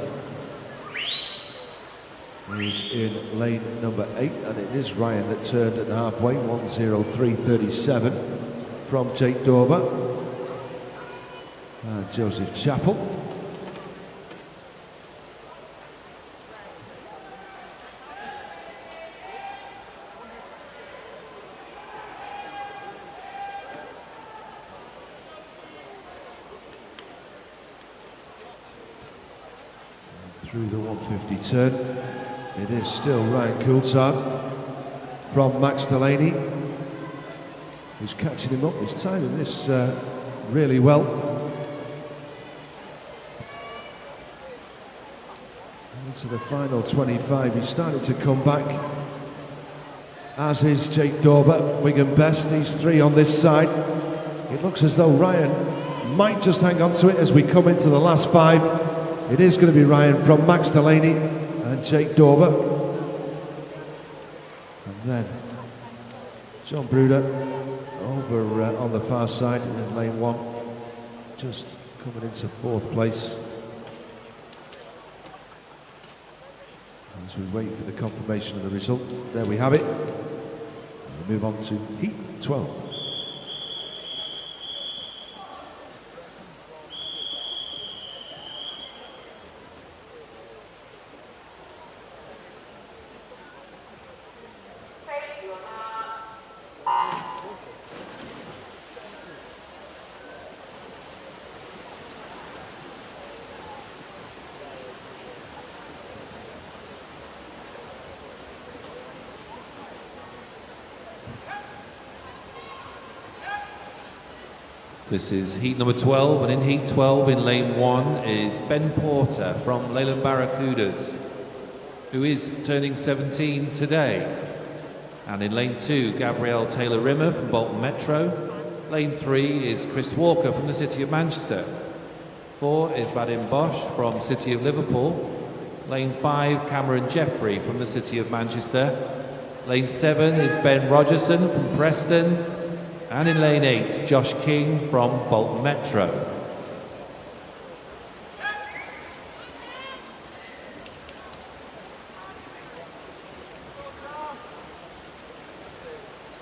Speaker 1: He's in lane number 8, and it is Ryan that turned at the halfway, 103.37 from Jake Dauber. And Joseph Chappell. Through the 150 turn, it is still Ryan Coulthard from Max Delaney, who's catching him up. He's timing this really well. Into the final 25, he's starting to come back, as is Jake Dauber, Wigan Best. These 3 on this side. It looks as though Ryan might just hang on to it as we come into the last 5. It is going to be Ryan from Max Delaney and Jake Dauber. And then John Bruder over on the far side in lane 1, just coming into 4th place. As we wait for the confirmation of the result, there we have it. We'll move on to Heat 12.
Speaker 2: This is heat number 12, and in heat 12 in lane 1 is Ben Porter from Leyland Barracudas, who is turning 17 today. And in lane 2, Gabrielle Taylor-Rimmer from Bolton Metro. Lane 3 is Chris Walker from the City of Manchester. 4 is Vadim Bosch from City of Liverpool. Lane 5, Cameron Jeffrey from the City of Manchester. Lane 7 is Ben Rogerson from Preston. And in lane 8, Josh King from Bolton Metro.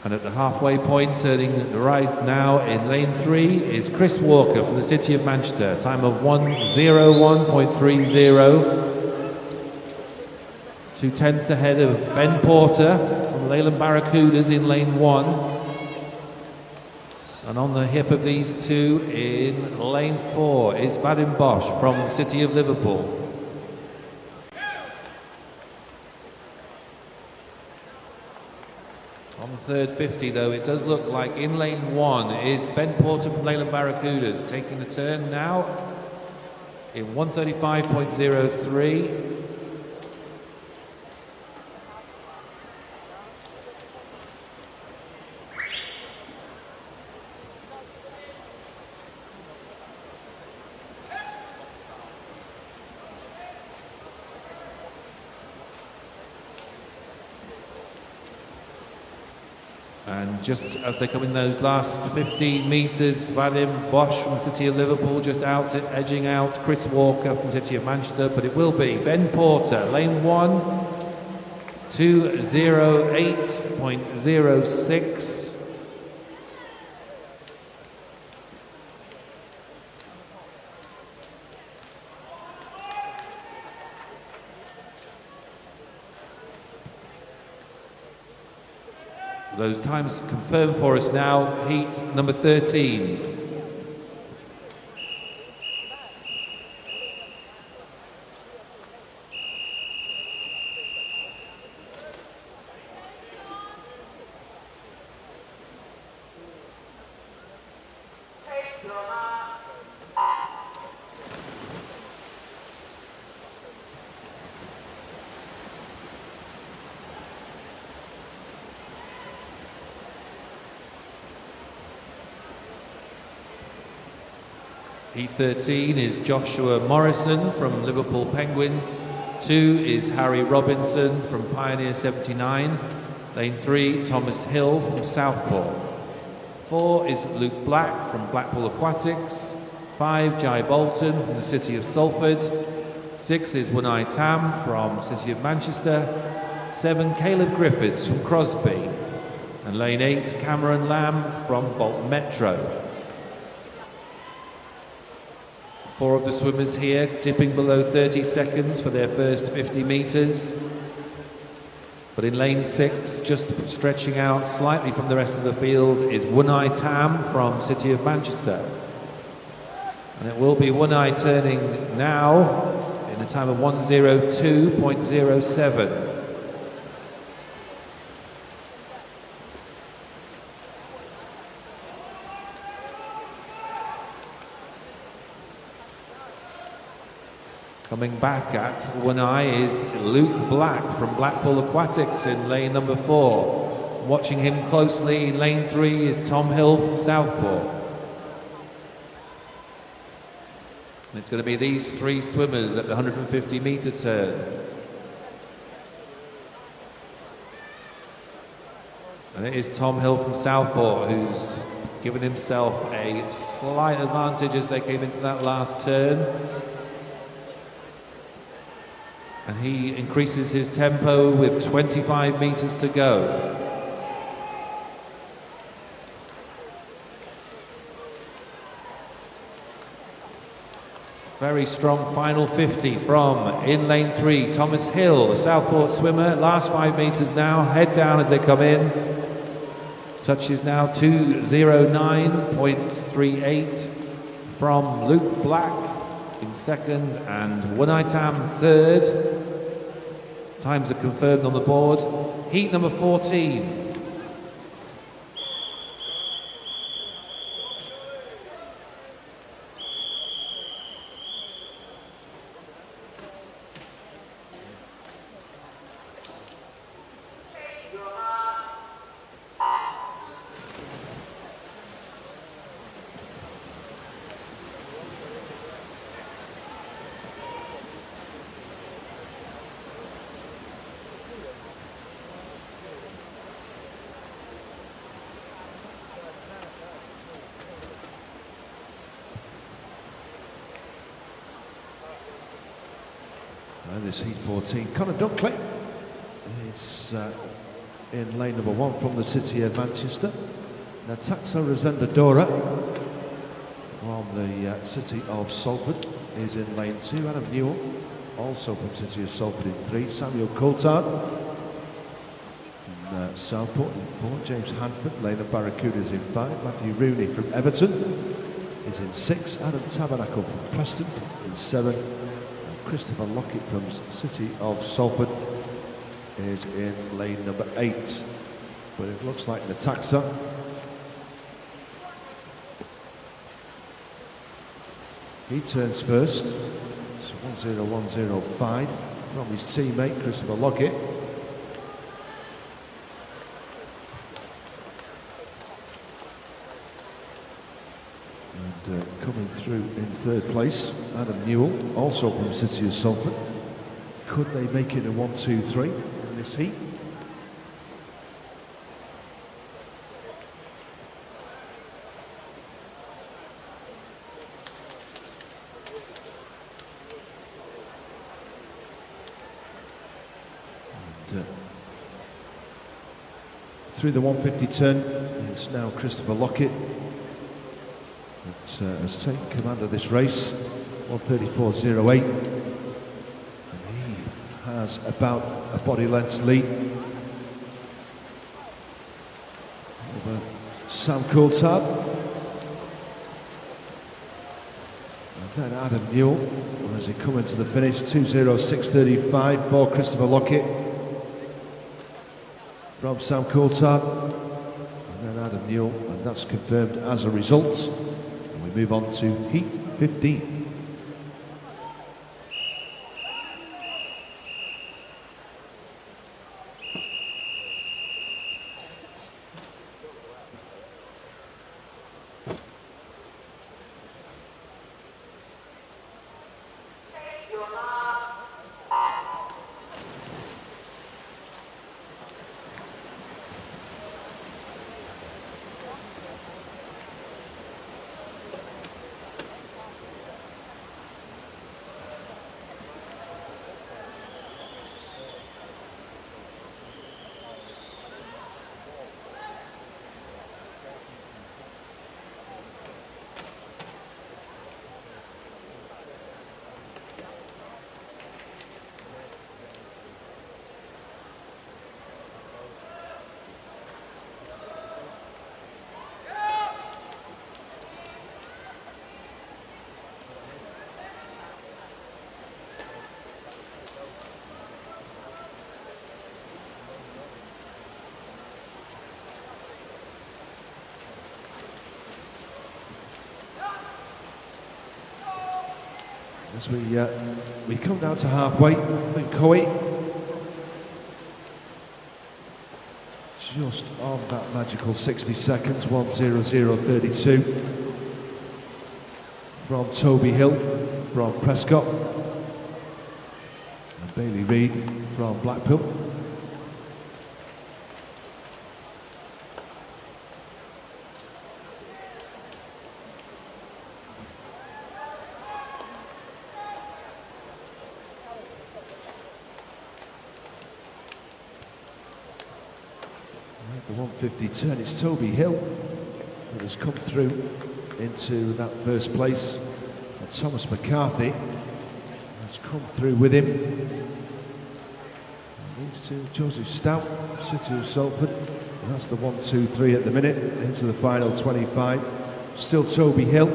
Speaker 2: And at the halfway point, turning right now in lane 3 is Chris Walker from the City of Manchester. Time of 1:01.30. 2 tenths ahead of Ben Porter from Leyland Barracudas in lane 1. And on the hip of these two in lane 4 is Vadim Bosch from the City of Liverpool. On the third 50 though, it does look like in lane 1 is Ben Porter from Leyland Barracudas taking the turn now in 1:35.03. And just as they come in those last 15 metres, Vadim Bosch from the City of Liverpool just out, edging out Chris Walker from the City of Manchester, but it will be Ben Porter, lane 1, 2:08.06. Those times confirmed for us now, heat number 13. Heat 13 is Joshua Morrison from Liverpool Penguins. 2 is Harry Robinson from Pioneer 79. Lane 3, Thomas Hill from Southport. 4 is Luke Black from Blackpool Aquatics. 5, Jai Bolton from the City of Salford. 6 is Wunai Tam from City of Manchester. 7, Caleb Griffiths from Crosby. And lane 8, Cameron Lamb from Bolton Metro. 4 of the swimmers here dipping below 30 seconds for their first 50 metres. But in lane 6, just stretching out slightly from the rest of the field, is Wunai Tam from City of Manchester. And it will be Wunai turning now in a time of 1:02.07. Coming back at Wunai is Luke Black from Blackpool Aquatics in lane number 4. Watching him closely in lane 3 is Tom Hill from Southport. And it's going to be these 3 swimmers at the 150 metre turn. And it is Tom Hill from Southport who's given himself a slight advantage as they came into that last turn. And he increases his tempo with 25 metres to go. Very strong final 50 from in lane 3, Thomas Hill, the Southport swimmer. Last 5 metres now, head down as they come in. Touches now 2:09.38 from Luke Black in second and Wunai Tam third. Times are confirmed on the board. Heat number 14.
Speaker 1: And this heat 14, Conor Dunkley is in lane number 1 from the city of Manchester. Nataxa Rosenda-Dora from the city of Salford is in lane 2. Adam Newell, also from city of Salford, in 3. Samuel Coulthard in Southport in 4. James Hanford, lane of Barracudas, in 5. Matthew Rooney from Everton is in 6. Adam Tabernacle from Preston in 7. Christopher Lockett from city of Salford is in lane number 8. But it looks like Nataxa he turns first. So 10105 from his teammate Christopher Lockett. And coming through in 3rd place, Adam Newell, also from city of Salford. Could they make it a 1-2-3 in this heat? And, through the 150 turn, it's now Christopher Lockett that has taken command of this race, 134.08, and he has about a body length's lead over Sam Coulthard, and then Adam Newell as he come into the finish, 206.35 for Christopher Lockett from Sam Coulthard, and then Adam Newell, and that's confirmed as a result. Move on to heat 15. As we come down to halfway, Luke Coey just on that magical 60 seconds, 1:00:32 from Toby Hill from Prescott and Bailey Reid from Blackpool. The 150 turn, it's Toby Hill that has come through into that first place, and Thomas McCarthy has come through with him. These two, Joseph Stout, City of Salford, and that's the 1-2-3 at the minute, into the final 25. Still Toby Hill.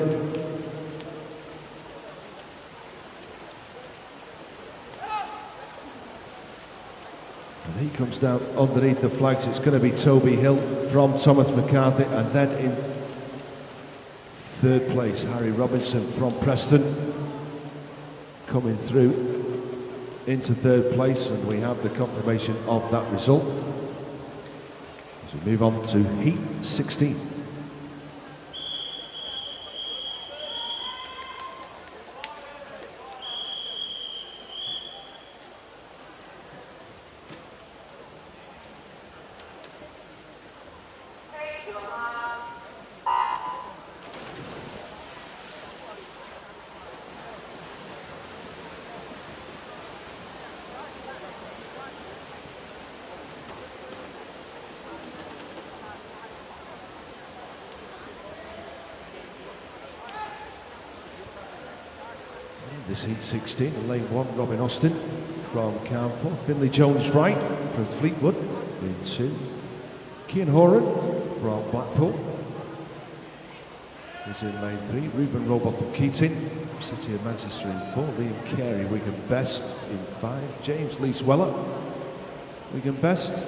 Speaker 1: He comes down underneath the flags. It's going to be Toby Hill from Thomas McCarthy, and then in 3rd place, Harry Robinson from Preston coming through into 3rd place, and we have the confirmation of that result as we move on to heat 16. This heat 16, in lane 1, Robin Austin from Carnforth. Finlay Jones-Wright from Fleetwood in 2. Cian Horan from Blackpool is in lane 3. Ruben Robotham Keating, City of Manchester in 4. Liam Carey, Wigan Best in 5. James Lees-Weller, Wigan Best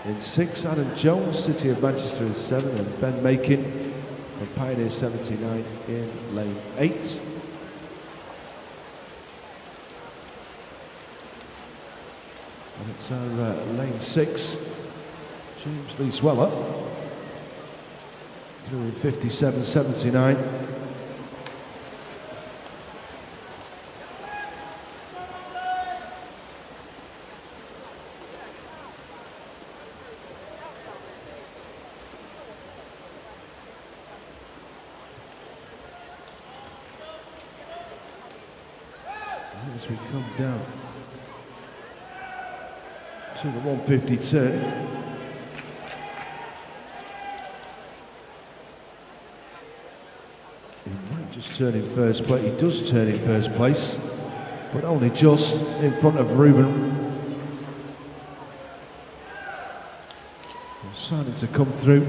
Speaker 1: in 6. Adam Jones, City of Manchester in 7. And Ben Makin from Pioneer 79 in lane 8. And it's our lane 6, James Lees-Weller, through in 57.79. As we come down to the 150 turn, he might just turn in first place. He does turn in first place, but only just in front of Ruben. He's starting to come through.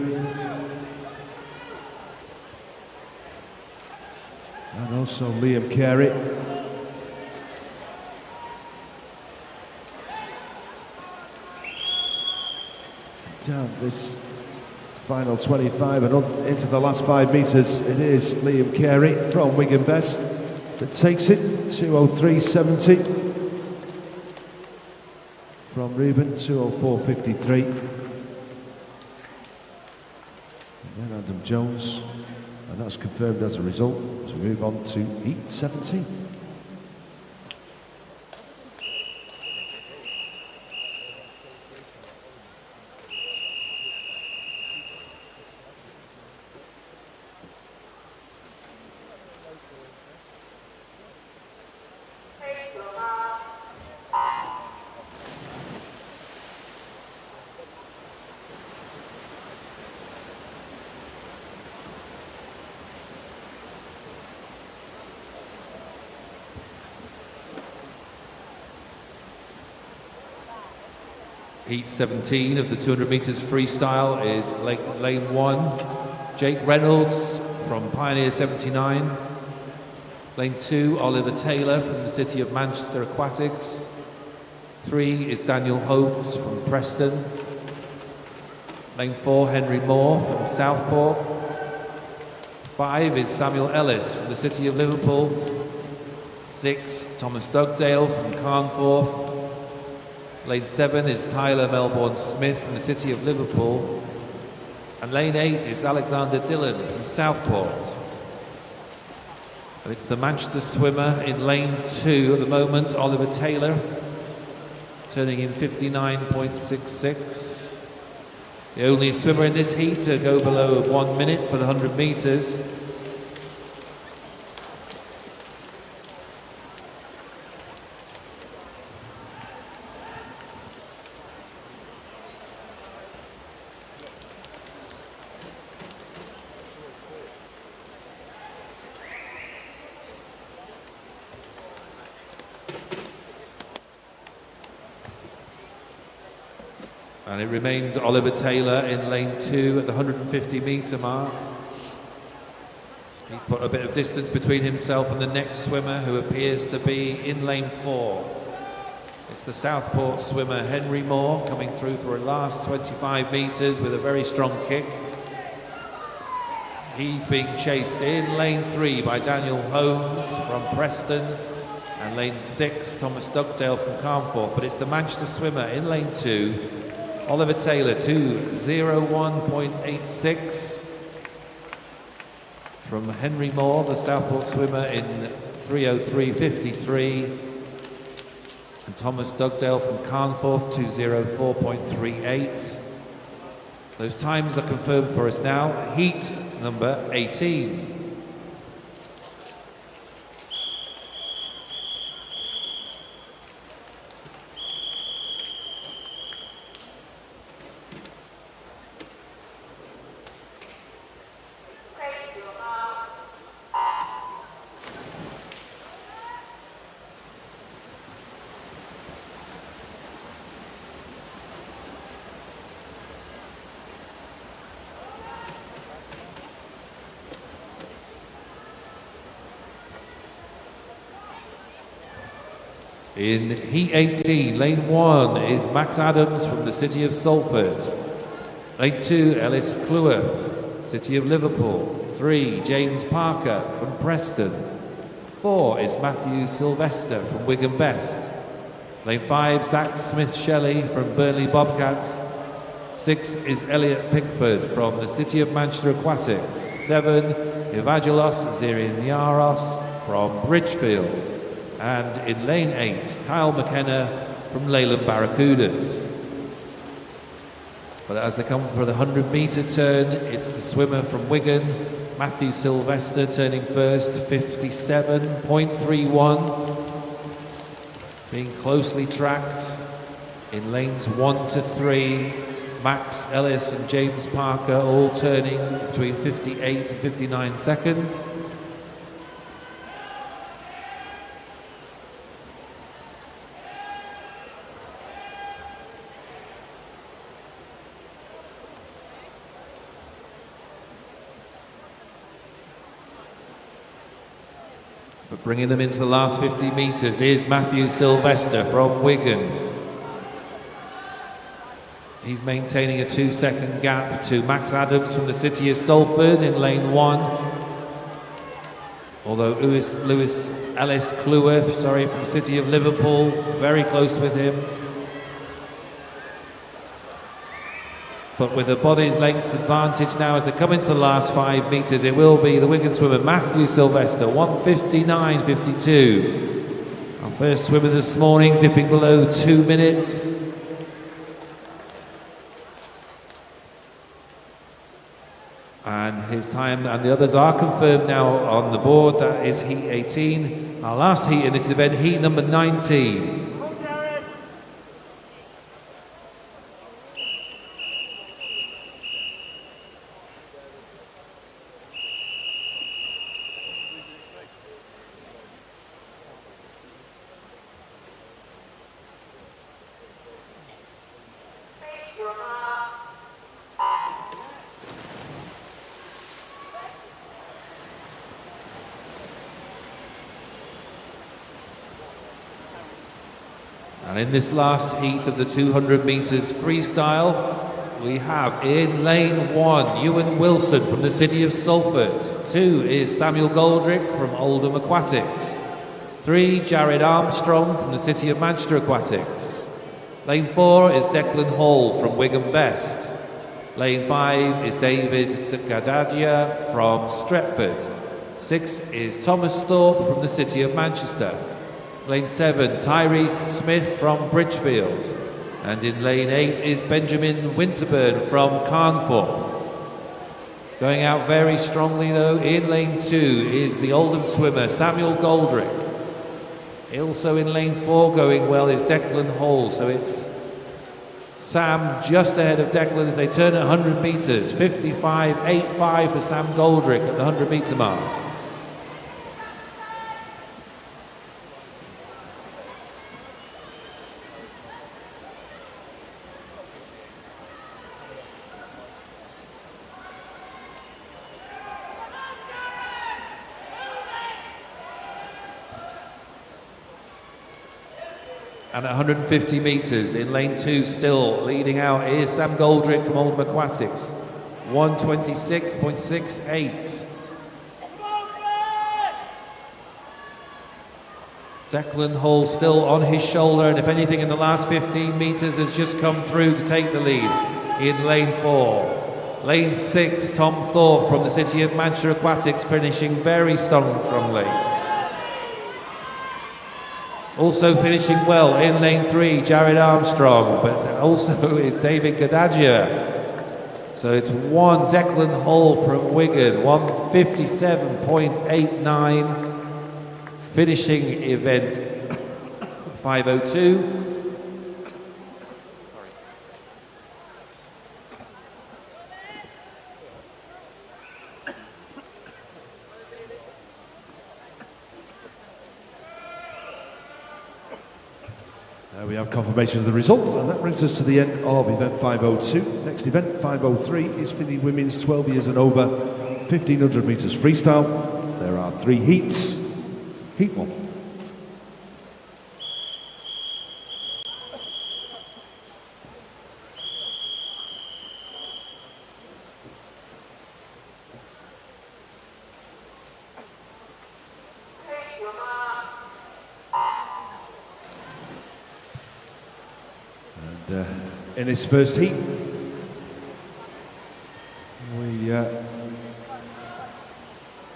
Speaker 1: And also Liam Carey. Down this final 25 and up into the last 5 metres, it is Liam Carey from Wigan Best that takes it. 2:03.70 from Ruben, 2:04.53. And then Adam Jones, and that's confirmed as a result as we move on to heat 17.
Speaker 2: Heat 17 of the 200 metres freestyle is lane 1, Jake Reynolds from Pioneer 79. Lane 2, Oliver Taylor from the City of Manchester Aquatics. 3 is Daniel Holmes from Preston. Lane 4, Henry Moore from Southport. 5 is Samuel Ellis from the City of Liverpool. 6, Thomas Dugdale from Carnforth. Lane 7 is Tyler Melbourne Smith from the City of Liverpool. And lane 8 is Alexander Dillon from Southport. And it's the Manchester swimmer in lane 2 at the moment, Oliver Taylor, turning in 59.66. The only swimmer in this heat to go below 1 minute for the 100 metres. And it remains Oliver Taylor in lane 2 at the 150 metre mark. He's put a bit of distance between himself and the next swimmer, who appears to be in lane 4. It's the Southport swimmer Henry Moore coming through for a last 25 metres with a very strong kick. He's being chased in lane 3 by Daniel Holmes from Preston, and lane 6 Thomas Dugdale from Carnforth. But it's the Manchester swimmer in lane 2, Oliver Taylor, 2:01.86 from Henry Moore, the Southport swimmer, in 3:03.53, and Thomas Dugdale from Carnforth, 2:04.38. Those times are confirmed for us now. Heat number 18. In Heat 18, lane 1 is Max Adams from the city of Salford. Lane 2, Ellis Cleworth, city of Liverpool. 3, James Parker from Preston. 4 is Matthew Sylvester from Wigan Best. Lane 5, Zach Smith-Shelley from Burnley Bobcats. 6 is Elliot Pickford from the city of Manchester Aquatics. 7, Evangelos Zirianos from Bridgefield. And in lane 8, Kyle McKenna from Leyland Barracudas. But as they come for the 100-metre turn, it's the swimmer from Wigan, Matthew Sylvester, turning first, 57.31. Being closely tracked in lanes 1 to 3. Max Ellis and James Parker all turning between 58 and 59 seconds. But bringing them into the last 50 metres is Matthew Sylvester from Wigan. He's maintaining a 2-second gap to Max Adams from the city of Salford in lane 1. Although Lewis Ellis Cleworth, from the city of Liverpool, very close with him. But with the body's length advantage now as they come into the last 5 metres, it will be the Wigan swimmer Matthew Sylvester, 1:59.52. Our first swimmer this morning dipping below 2 minutes. And his time and the others are confirmed now on the board. That is Heat 18. Our last heat in this event, Heat number 19. And in this last heat of the 200 metres freestyle, we have in lane 1, Ewan Wilson from the city of Salford. 2 is Samuel Goldrick from Oldham Aquatics. 3, Jared Armstrong from the city of Manchester Aquatics. Lane 4 is Declan Hall from Wigan Best. Lane 5 is David Gadadia from Stretford. 6 is Thomas Thorpe from the city of Manchester. Lane 7, Tyrese Smith from Bridgefield. And in lane 8 is Benjamin Winterburn from Carnforth. Going out very strongly though, in lane 2 is the Oldham swimmer Samuel Goldrick. Also in lane 4 going well is Declan Hall, so it's Sam just ahead of Declan as they turn at 100 metres. 55.85 for Sam Goldrick at the 100 metre mark. And at 150 metres in lane 2 still leading out is Sam Goldrick from Oldham Aquatics. 1:26.68. Declan Hall still on his shoulder, and if anything in the last 15 metres has just come through to take the lead in lane 4. Lane 6, Tom Thorpe from the city of Manchester Aquatics finishing very strongly. Also finishing well in lane 3, Jared Armstrong, but also is David Gadagia. So it's 1, Declan Hall from Wigan, 1:57.89, finishing event 5:02.
Speaker 1: We have confirmation of the result, and that brings us to the end of event 502. Next event, 503, is for the women's 12 years and over 1500 metres freestyle. There are 3 heats. Heat 1. And in his first heat,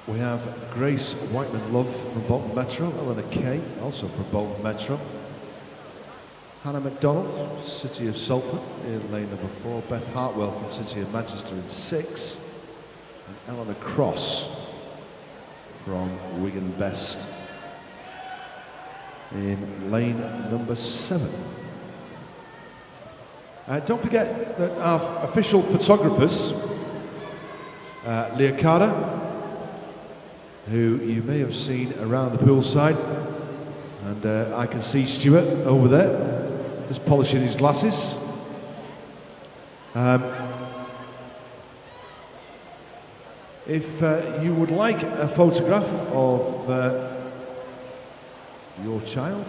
Speaker 1: we have Grace Whiteman-Love from Bolton Metro, Eleanor Kay, also from Bolton Metro. Hannah MacDonald, City of Salford, in lane number 4. Beth Hartwell from City of Manchester in 6. And Eleanor Cross from Wigan Best in lane number 7. Don't forget that our official photographers, Leah Carter, who you may have seen around the poolside, and I can see Stuart over there, just polishing his glasses. If you would like a photograph of your child,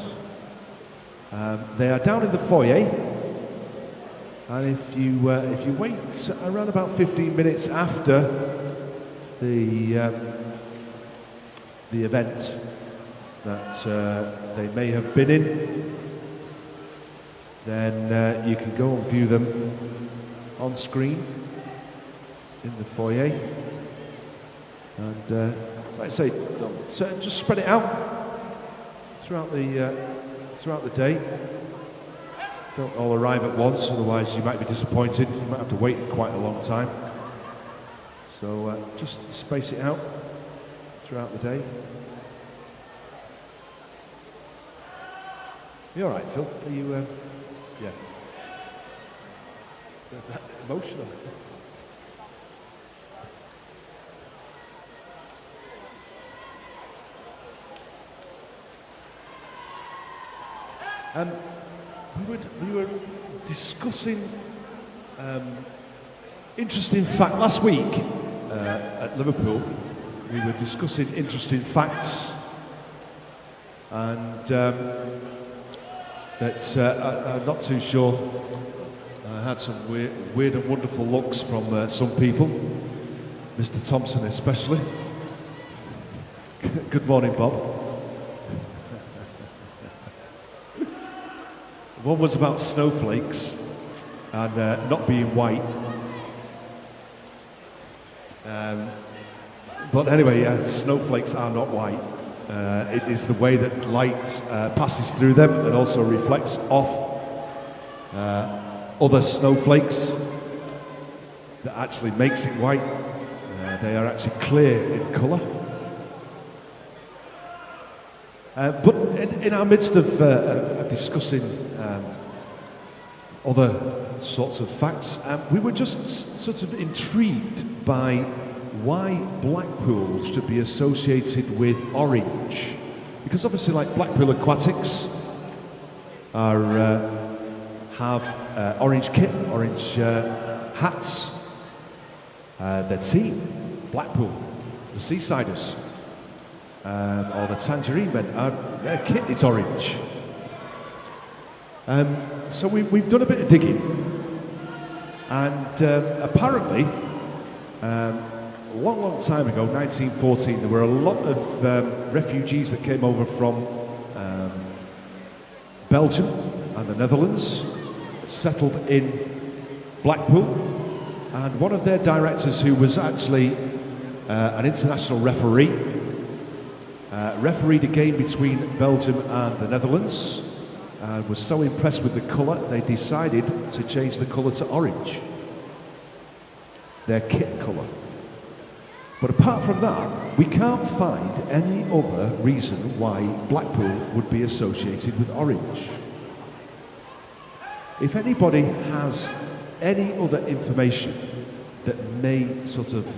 Speaker 1: they are down in the foyer, and if you wait around about 15 minutes after the event that they may have been in, then you can go and view them on screen in the foyer. And like I say, so just spread it out throughout the day. Don't all arrive at once, otherwise you might be disappointed. You might have to wait quite a long time. So just space it out throughout the day. You all right, Phil? Are you? Yeah. That emotional. We were discussing interesting fact last week at Liverpool. We were discussing interesting facts, and I'm not too sure. I had some weird and wonderful looks from some people, Mr. Thompson especially. Good morning, Bob. One was about snowflakes and not being white. But anyway, snowflakes are not white. It is the way that light passes through them and also reflects off other snowflakes that actually makes it white. They are actually clear in colour. But in our midst of discussing other sorts of facts, we were just sort of intrigued by why Blackpool should be associated with orange. Because obviously, like Blackpool Aquatics have orange kit, orange hats. Their team, Blackpool, the Seasiders, or the Tangerine Men, their kit is orange. So we've done a bit of digging, and apparently, a long time ago, 1914, there were a lot of refugees that came over from Belgium and the Netherlands, settled in Blackpool, and one of their directors, who was actually an international referee, refereed a game between Belgium and the Netherlands, and was so impressed with the colour, they decided to change the colour to orange, their kit colour. But apart from that, we can't find any other reason why Blackpool would be associated with orange. If anybody has any other information that may sort of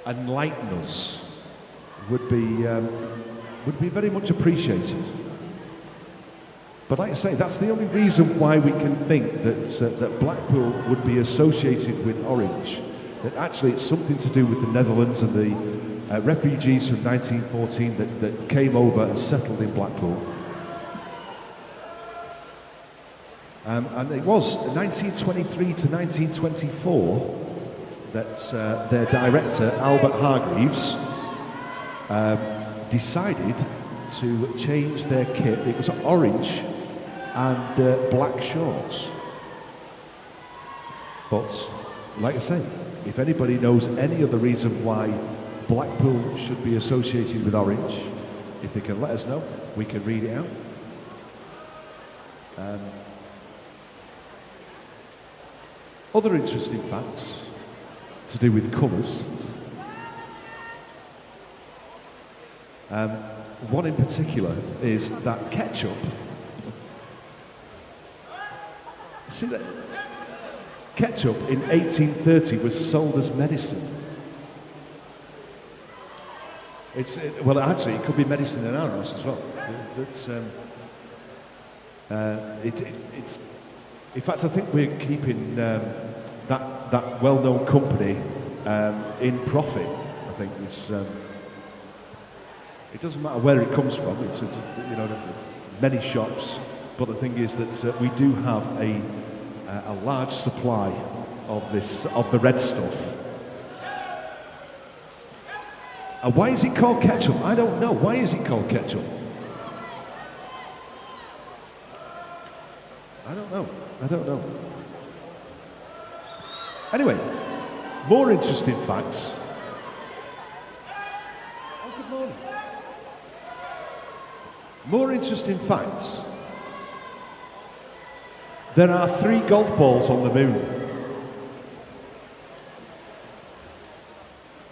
Speaker 1: enlighten us, would be very much appreciated. But like I say, that's the only reason why we can think that Blackpool would be associated with orange. That actually it's something to do with the Netherlands and the refugees from 1914 that came over and settled in Blackpool. And it was 1923 to 1924 that their director, Albert Hargreaves, decided to change their kit. It was orange and black shorts. But, like I say, if anybody knows any other reason why Blackpool should be associated with orange, if they can let us know, we can read it out. Other interesting facts to do with colours. One in particular is that ketchup. See that? Ketchup in 1830 was sold as medicine. Well, actually, it could be medicine in our house as well. It's in fact, I think we're keeping that well-known company in profit. I think it's. It doesn't matter where it comes from. It's you know, many shops, but the thing is that we do have a large supply of the red stuff. Why is it called ketchup? I don't know. Why is it called ketchup? I don't know. Anyway, more interesting facts. Oh, good morning. More interesting facts. There are 3 golf balls on the moon.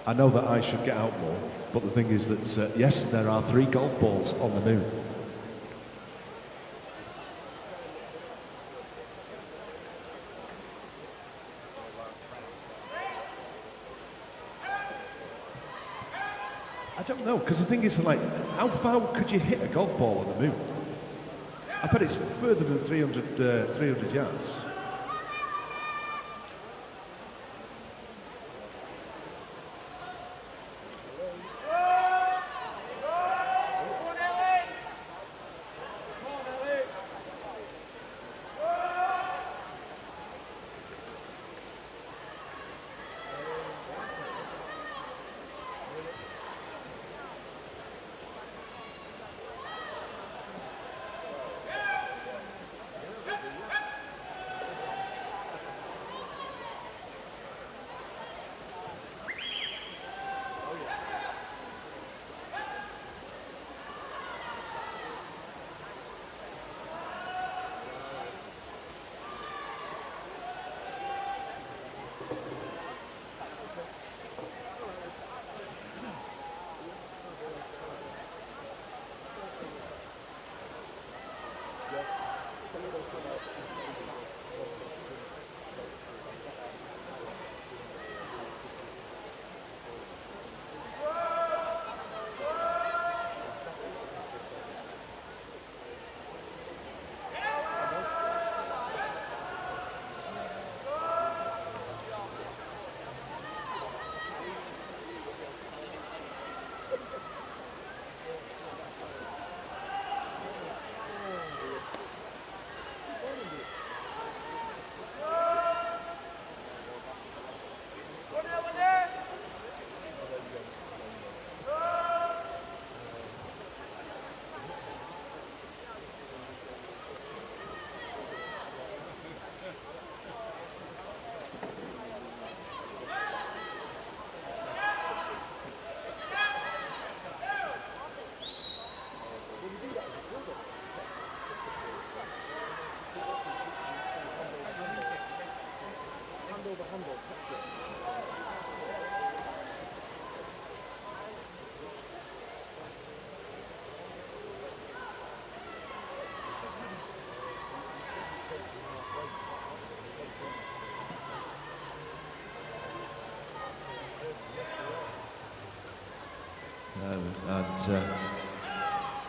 Speaker 1: I know that I should get out more, but the thing is that, yes, there are 3 golf balls on the moon. I don't know, because the thing is, like, how far could you hit a golf ball on the moon? I bet it's further than 300 yards.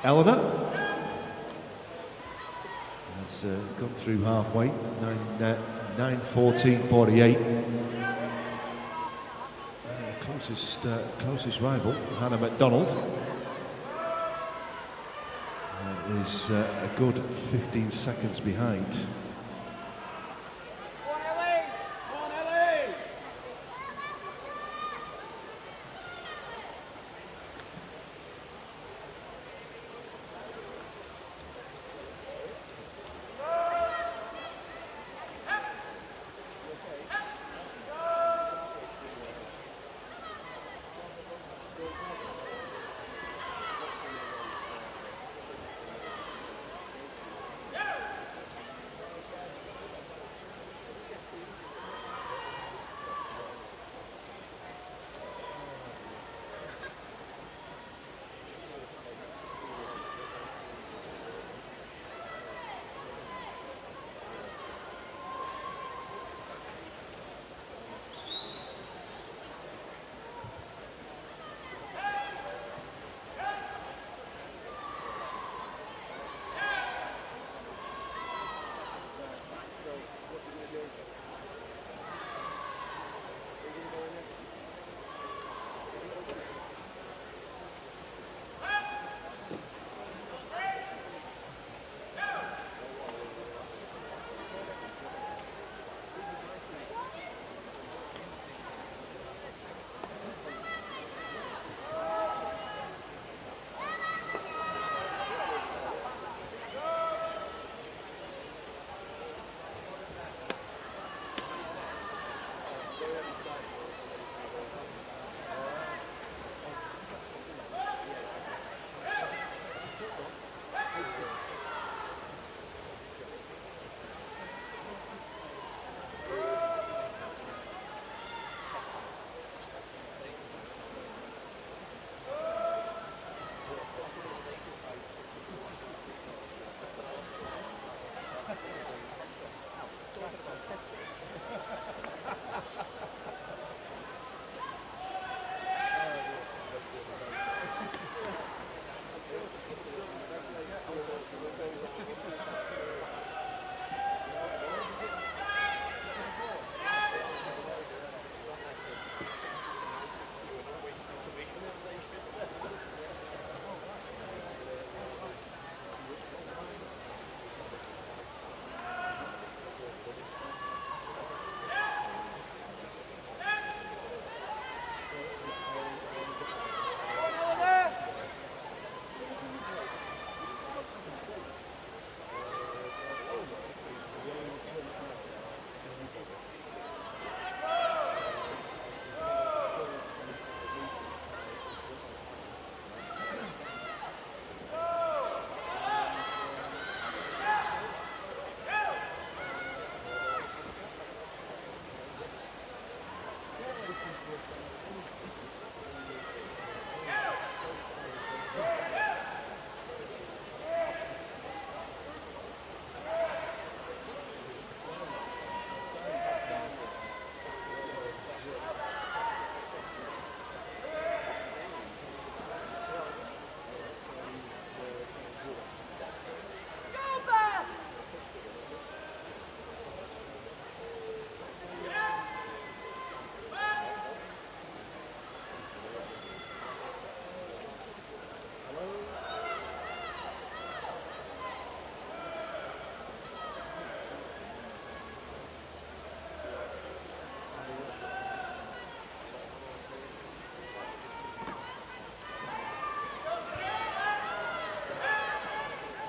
Speaker 1: Eleanor has gone through halfway, 9:14.48. Closest rival, Hannah MacDonald, is a good 15 seconds behind.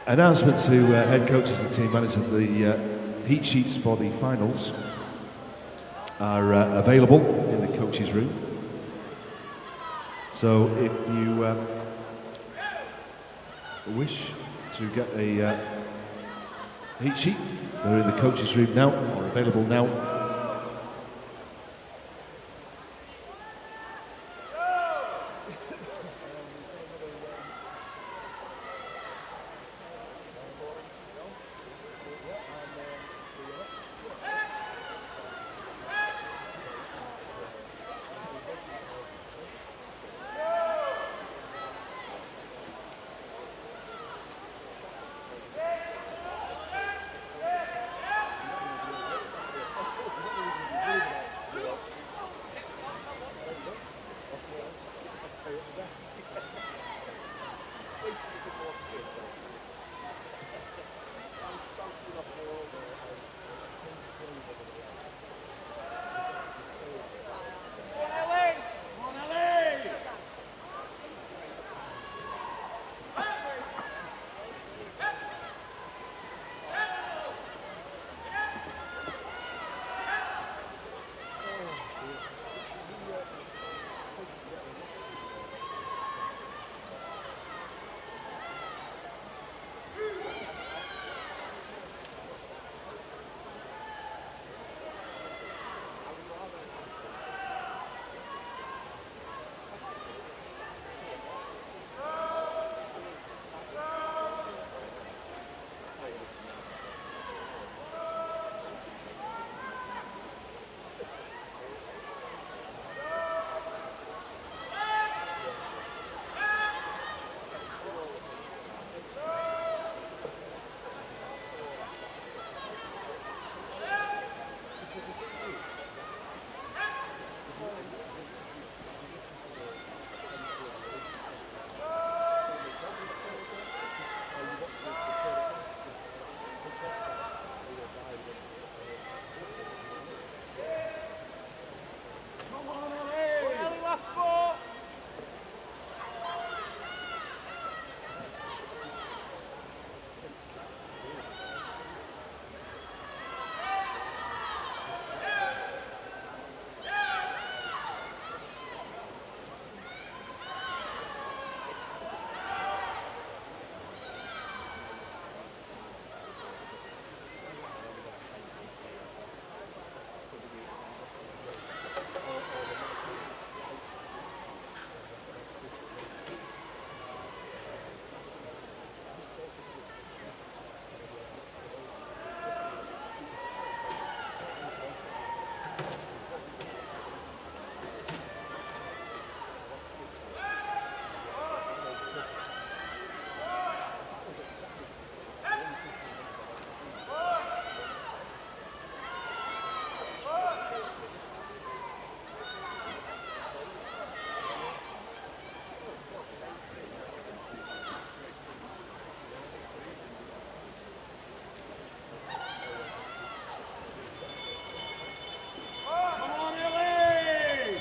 Speaker 1: Announcement to head coaches and team managers: the heat sheets for the finals are available in the coaches' room. So if you wish to get a heat sheet, they're in the coaches' room now, or available now.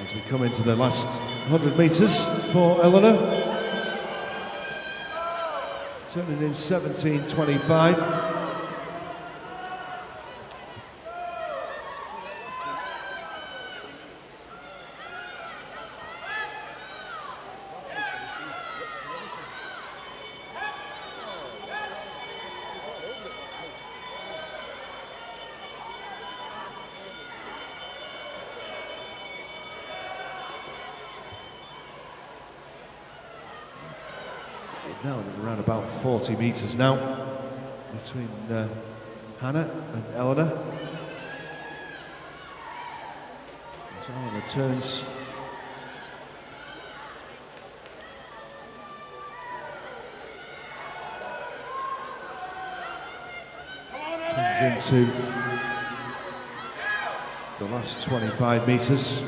Speaker 1: As we come into the last 100 metres for Eleanor. Turning in 17.25. Now around about 40 metres now between Hannah and Eleanor. As Eleanor turns comes into the last 25 metres.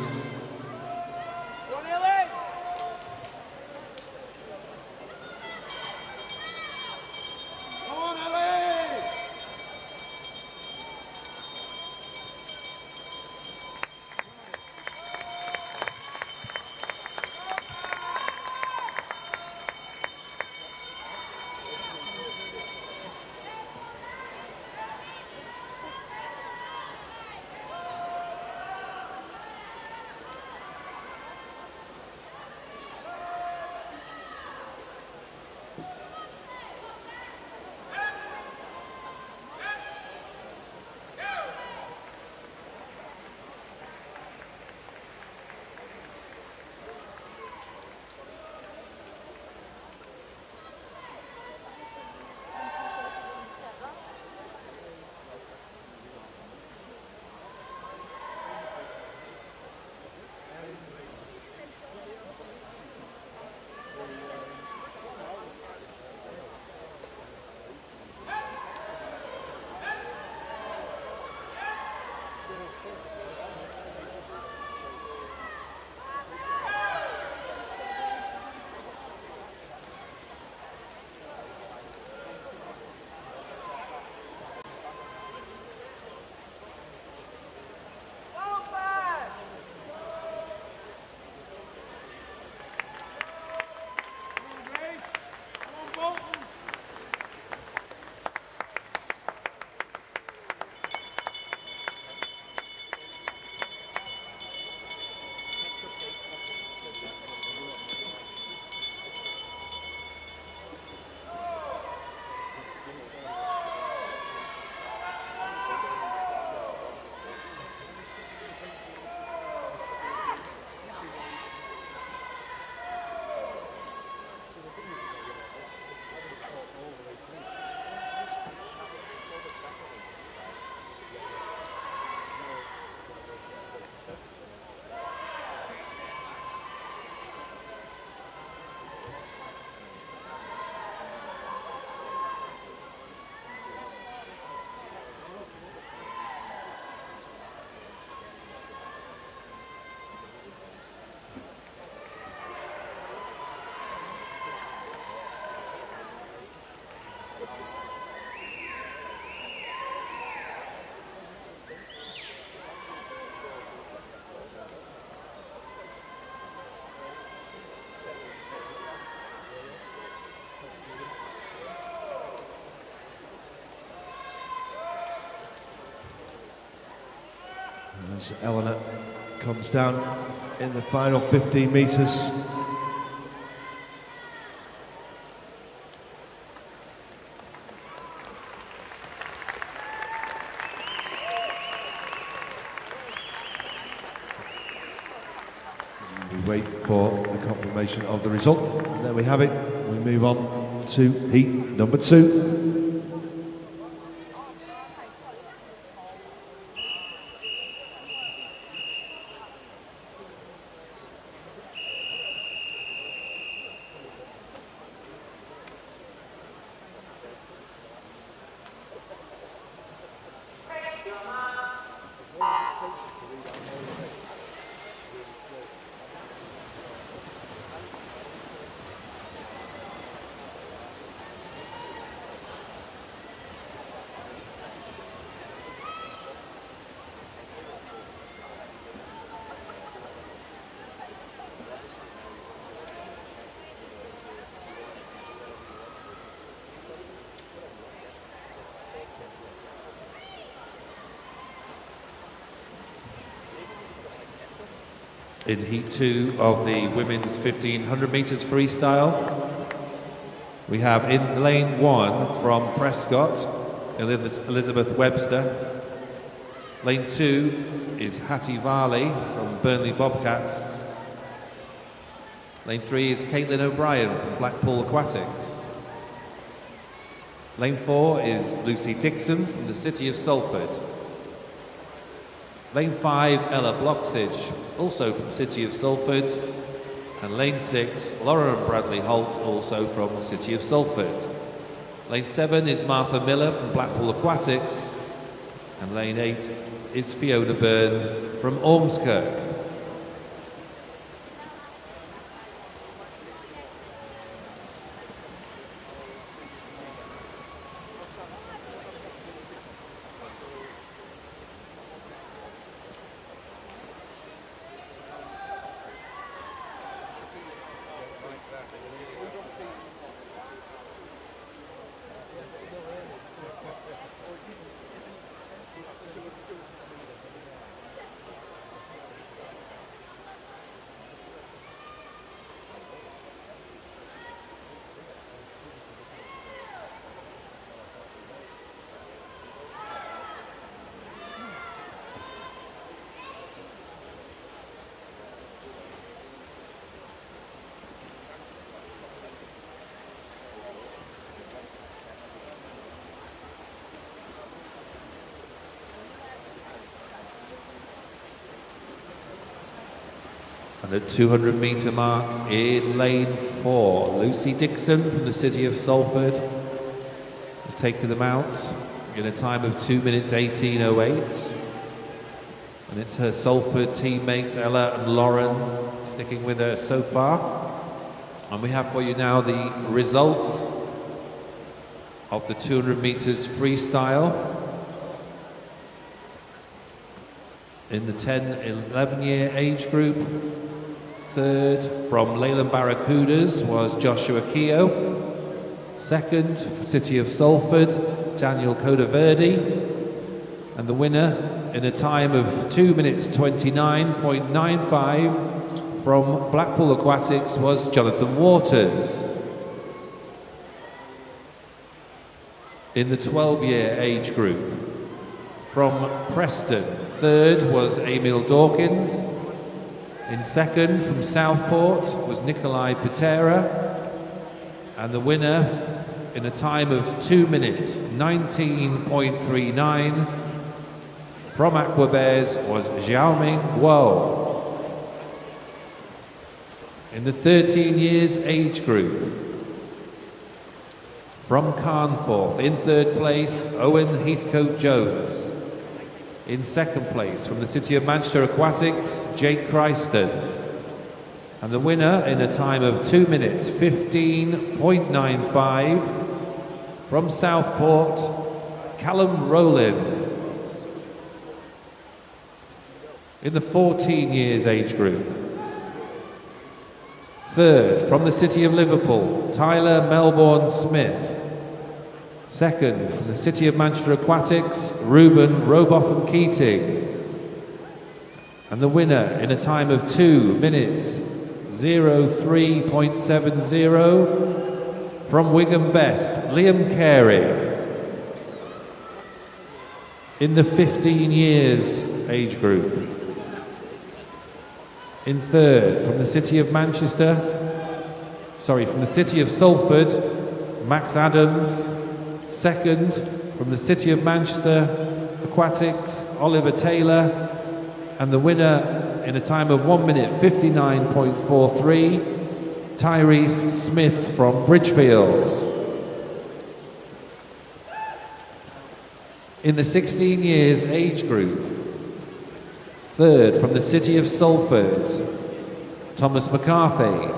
Speaker 1: as Eleanor comes down in the final 15 metres. We wait for the confirmation of the result, and there we have it. We move on to heat number 2.
Speaker 2: In heat 2 of the women's 1500 metres freestyle, we have in lane 1 from Prescott, Elizabeth Webster. Lane 2 is Hattie Varley from Burnley Bobcats. Lane 3 is Caitlin O'Brien from Blackpool Aquatics. Lane 4 is Lucy Dixon from the City of Salford. Lane 5, Ella Bloxage, also from City of Salford. And lane 6, Lauren Bradley Holt, also from the City of Salford. Lane 7 is Martha Miller from Blackpool Aquatics. And lane 8 is Fiona Byrne from Ormskirk. And the 200 metre mark in lane 4, Lucy Dixon from the City of Salford has taken them out in a time of 2 minutes 18:08. And it's her Salford teammates Ella and Lauren sticking with her so far. And we have for you now the results of the 200 metres freestyle. In the 10-11 year age group, third from Leyland Barracudas was Joshua Keogh. Second for City of Salford, Daniel Codaverdi. And the winner in a time of 2 minutes 29.95 from Blackpool Aquatics was Jonathan Waters. In the 12-year age group, from Preston, third was Emil Dawkins. In second from Southport was Nikolai Patera. And the winner in a time of 2 minutes 19.39 from Aquabears was Xiaoming Guo. In the 13 years age group, from Carnforth, in third place, Owen Heathcote Jones. In second place, from the City of Manchester Aquatics, Jake Christen. And the winner in a time of 2 minutes 15.95 from Southport, Callum Rowland. In the 14 years age group, third from the City of Liverpool, Tyler Melbourne Smith. Second from the City of Manchester Aquatics, Ruben Robotham Keating. And the winner in a time of 2 minutes 03.70 from Wigan Best, Liam Carey. In the 15 years age group. In third, from the City of Salford, Max Adams. Second, from the City of Manchester Aquatics, Oliver Taylor. And the winner in a time of 1 minute 59.43, Tyrese Smith from Bridgefield. In the 16 years age group, third from the City of Salford, Thomas McCarthy.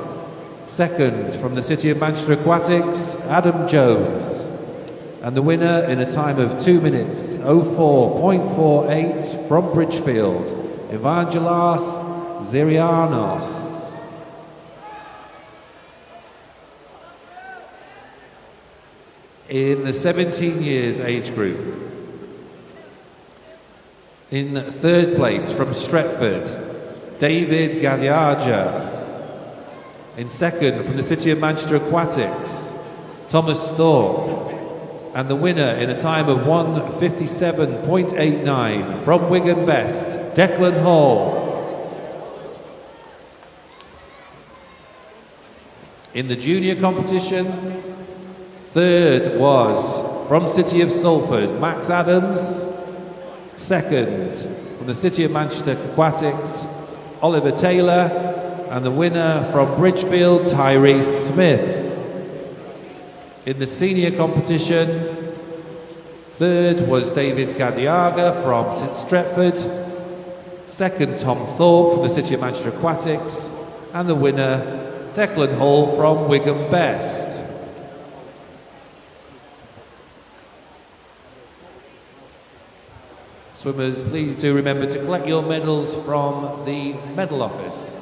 Speaker 2: Second from the City of Manchester Aquatics, Adam Jones. And the winner in a time of 2 minutes 04.48 from Bridgefield, Evangelos Zirianos. In the 17 years age group, in third place from Stretford, David Gadiarja. In second from the City of Manchester Aquatics, Thomas Thorpe. And the winner in a time of 1:57.89 from Wigan Best, Declan Hall. In the junior competition, third was from City of Salford, Max Adams. Second, from the City of Manchester Aquatics, Oliver Taylor. And the winner from Bridgefield, Tyrese Smith. In the senior competition, third was David Gadiaga from St Stretford. Second, Tom Thorpe from the City of Manchester Aquatics. And the winner, Declan Hall from Wigan Best. Swimmers, please do remember to collect your medals from the medal office.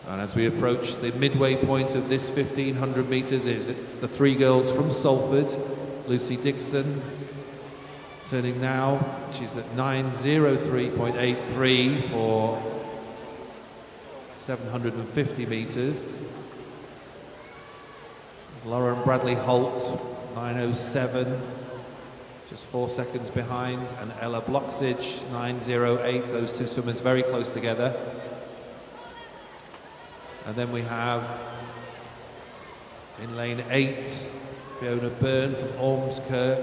Speaker 2: And as we approach the midway point of this 1,500 metres, it's the three girls from Salford. Lucy Dixon turning now. She's at 9:03.83 for 750 metres. Lauren Bradley Holt, 9:07, just 4 seconds behind, and Ella Bloxage, 9:08. Those two swimmers very close together. And then we have in lane 8, Fiona Byrne from Ormskirk,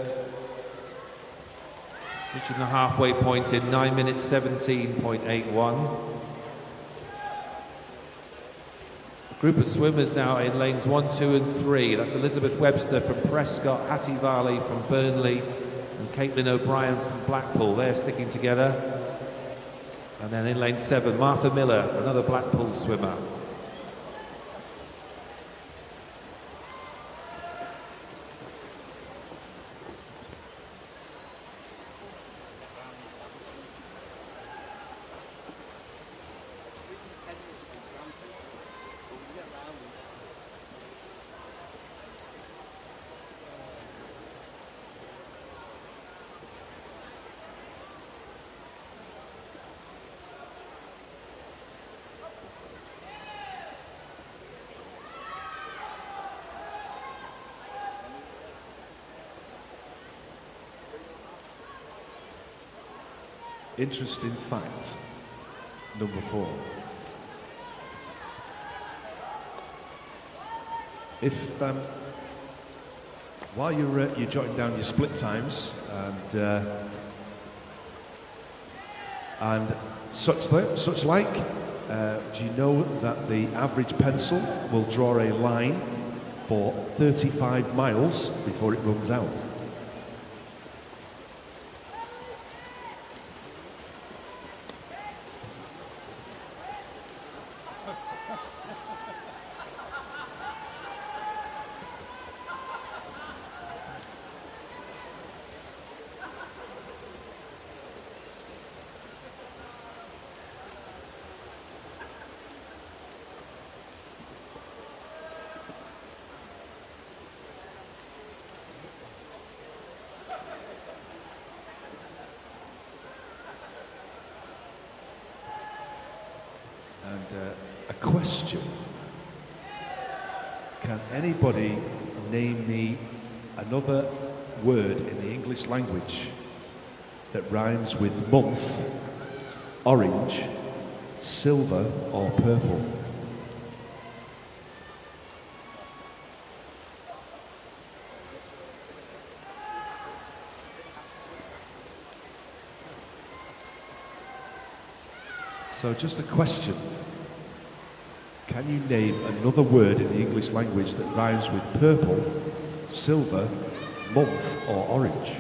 Speaker 2: reaching the halfway point in 9 minutes 17.81. Group of swimmers now in lanes 1, 2 and 3. That's Elizabeth Webster from Prescott, Hattie Varley from Burnley and Caitlin O'Brien from Blackpool. They're sticking together. And then in lane 7, Martha Miller, another Blackpool swimmer.
Speaker 1: Interesting fact, number 4. If while you're jotting down your split times and such like, do you know that the average pencil will draw a line for 35 miles before it runs out? A question. Can anybody name me another word in the English language that rhymes with month, orange, silver or purple? So just a question. Can you name another word in the English language that rhymes with purple, silver, month or orange?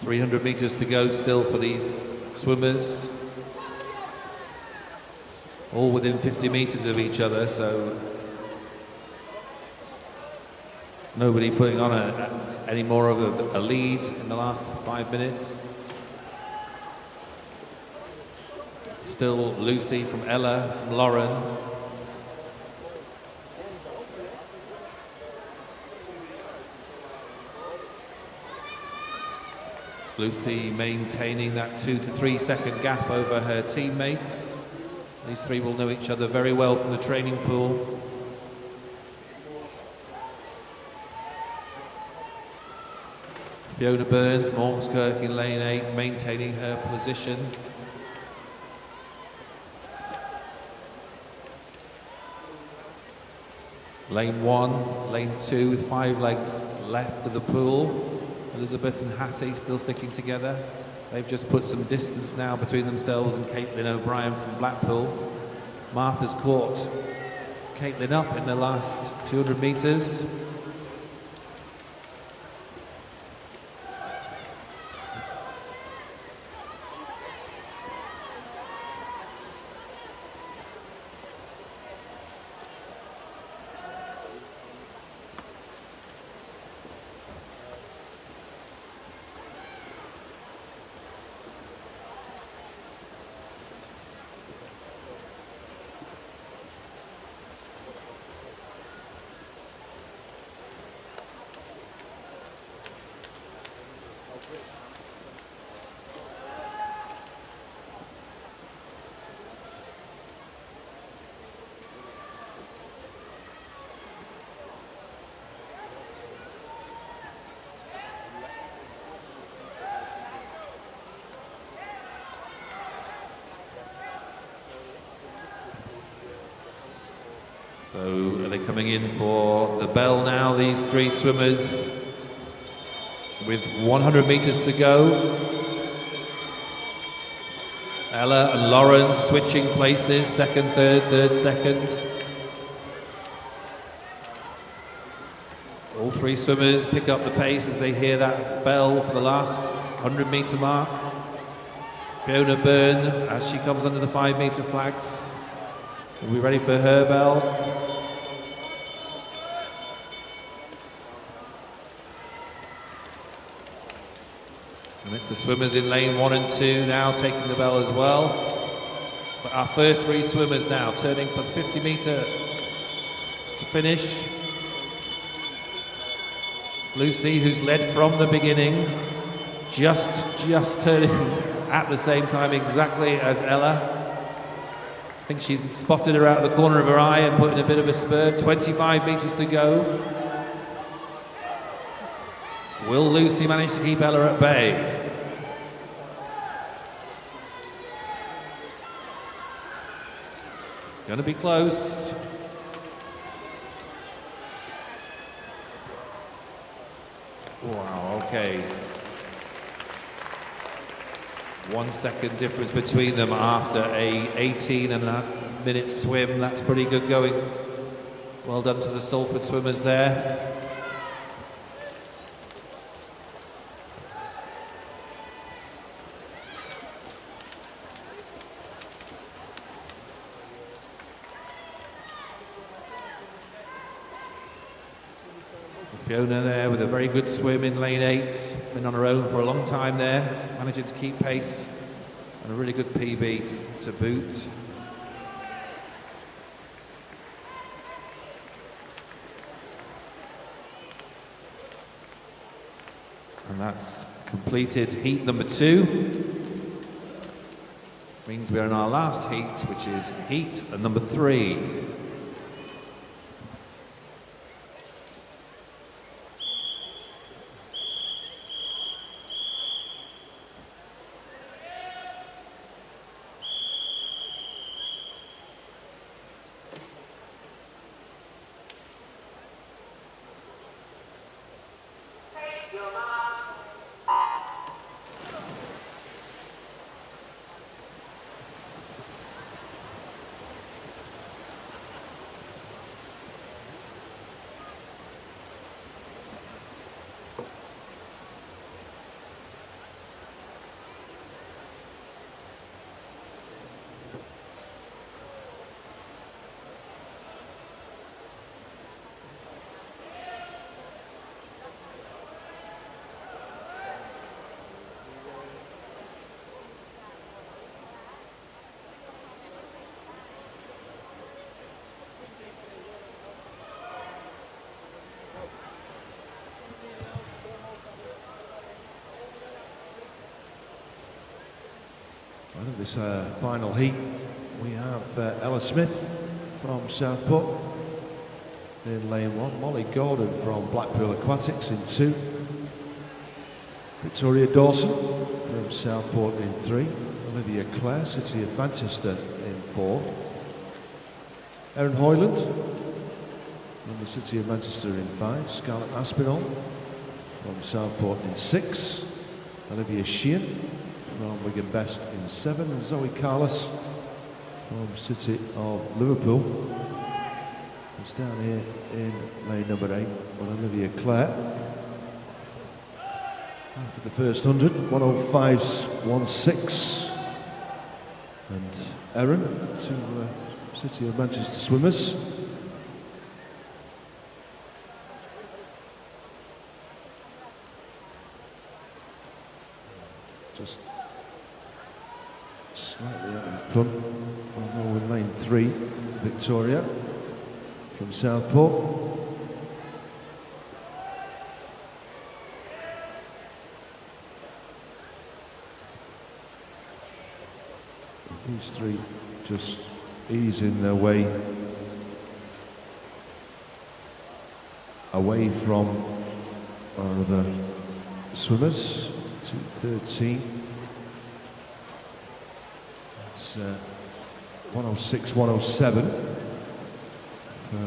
Speaker 2: 300 metres to go still for these swimmers. All within 50 metres of each other, so nobody putting on any more of a lead in the last 5 minutes. It's still Lucy from Ella, from Lauren. Lucy maintaining that 2 to 3 second gap over her teammates. These three will know each other very well from the training pool. Fiona Byrne from Ormskirk in lane 8, maintaining her position. Lane 1, lane 2 with 5 legs left of the pool. Elizabeth and Hattie still sticking together. They've just put some distance now between themselves and Caitlin O'Brien from Blackpool. Martha's caught Caitlin up in the last 200 metres. So are they coming in for the bell now, these three swimmers, with 100 metres to go? Ella and Lauren switching places, second, third, second. All three swimmers pick up the pace as they hear that bell for the last 100 metre mark. Fiona Byrne, as she comes under the 5 metre flags, will be ready for her bell. And it's the swimmers in lane 1 and 2 now taking the bell as well. But our first three swimmers now turning for 50 metres to finish. Lucy, who's led from the beginning, just turning at the same time exactly as Ella. I think she's spotted her out of the corner of her eye and put in a bit of a spur. 25 metres to go. Will Lucy manage to keep Ella at bay? It's going to be close. Wow, okay. 1 second difference between them after a 18.5-minute swim. That's pretty good going. Well done to the Salford swimmers there. Fiona there with a very good swim in lane 8. Been on her own for a long time there, managing to keep pace, and a really good PB to boot. And that's completed heat number 2. Means we're in our last heat, which is heat number 3.
Speaker 1: And in this final heat, we have Ella Smith from Southport in lane 1, Molly Gordon from Blackpool Aquatics in 2, Victoria Dawson from Southport in 3, Olivia Clare, City of Manchester in 4, Erin Hoyland from the City of Manchester in 5, Scarlett Aspinall from Southport in 6, Olivia Sheehan from Wigan Best in 7, and Zoe Carlos from City of Liverpool. It's down here in lane number 8, with Olivia Clare. After the first 100, 105.16, and Erin to City of Manchester swimmers. Just slightly up in front. We're in lane 3, Victoria from Southport. These three just easing their way away from our other swimmers. 2:13. It's 106.107 for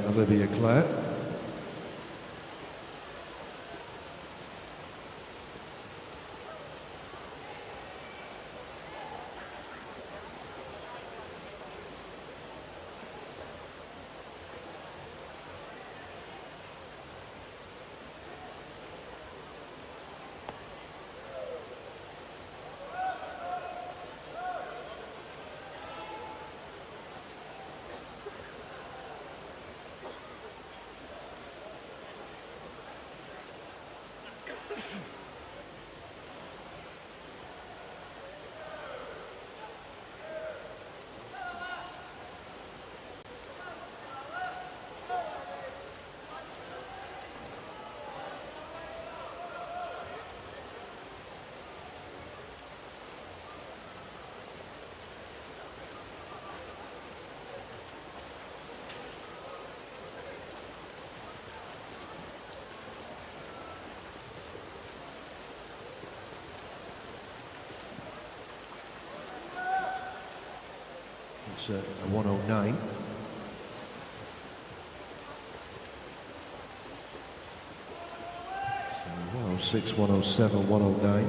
Speaker 1: Olivia Clare. It's a 109. So 106, 107, 109.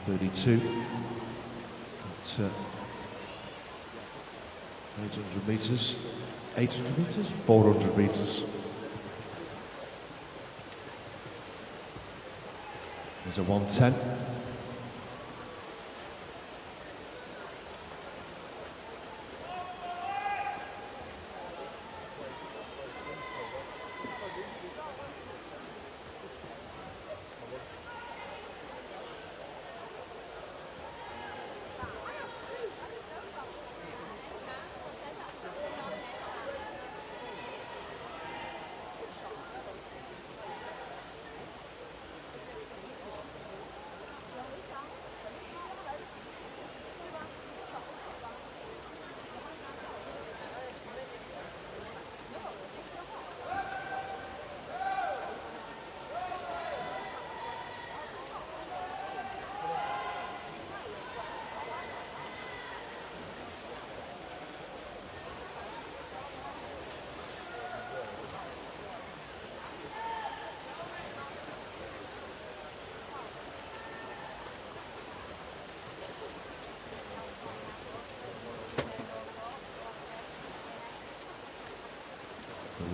Speaker 1: .32 at 800 metres, 800 metres, 400 metres. There's a 110.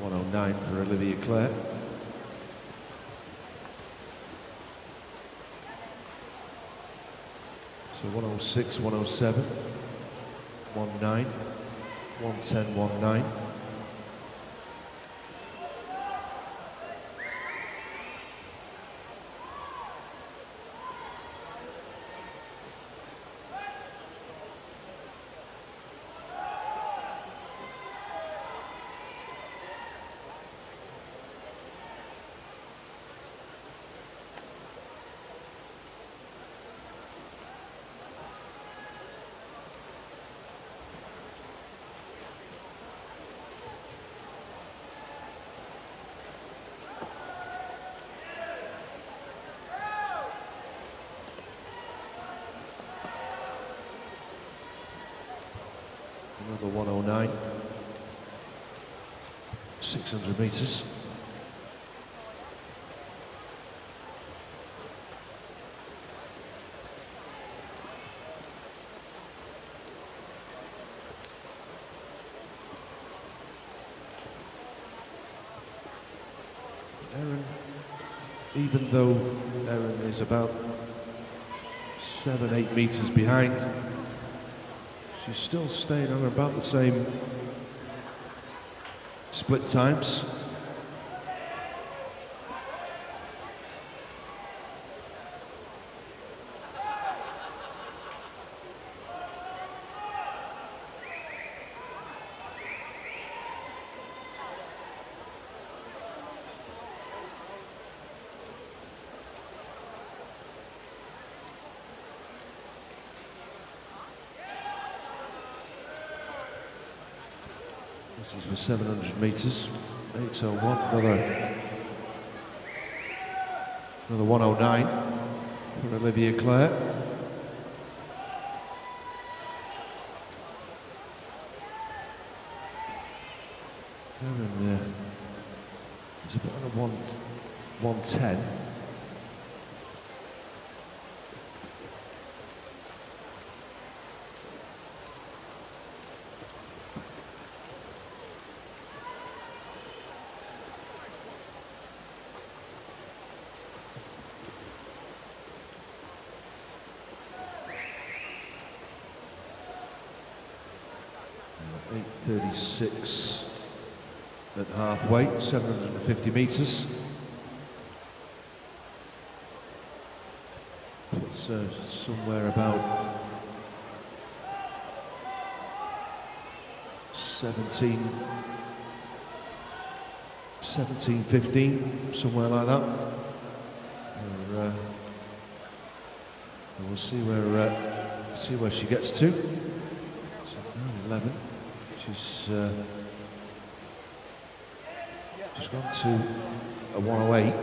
Speaker 1: 109 for Olivia Clare. So 106, 107, 19, 110, 19. Another 109, 600 metres. Erin, even though Erin is about 7-8 metres behind, she's still staying on about the same split times. This is for 700 metres. 801, another 109 for Olivia Clare. Erin is about a 110. .836 at halfway, 750 metres. Puts somewhere about 17, 15, somewhere like that. We'll see where she gets to. So 11. She's gone to a 108.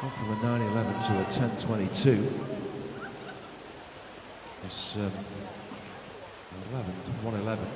Speaker 1: Gone from a 9.11 to a 10.22. It's 111.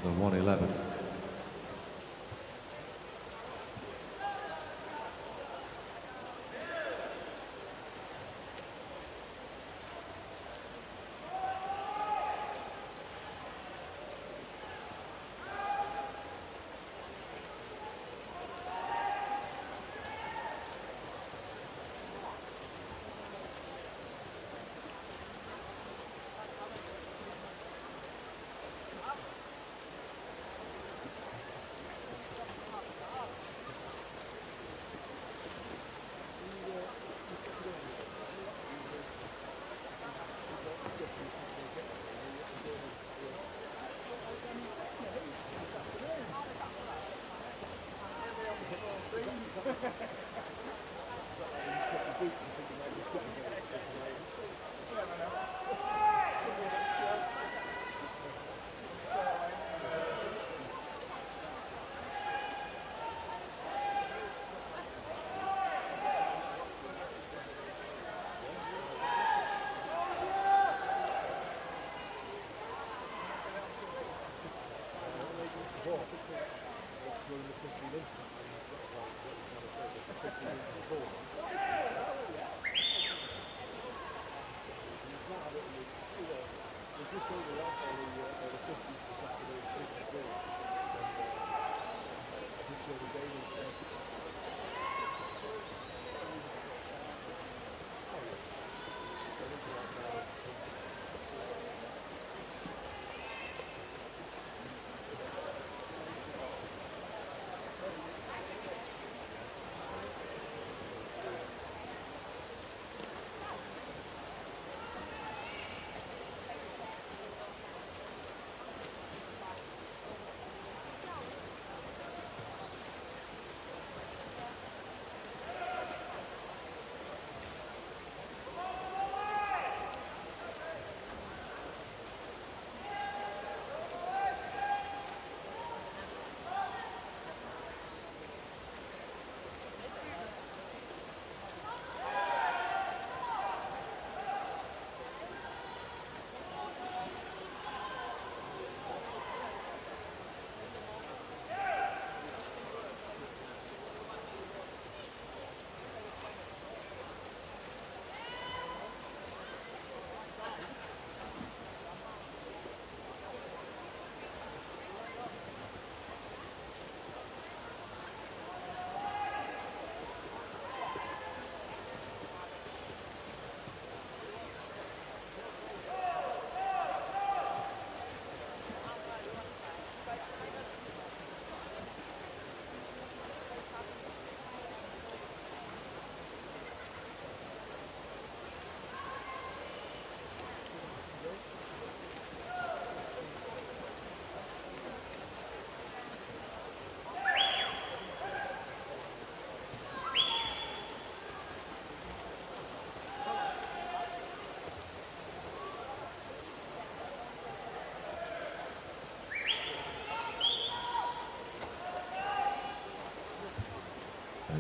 Speaker 1: the 111.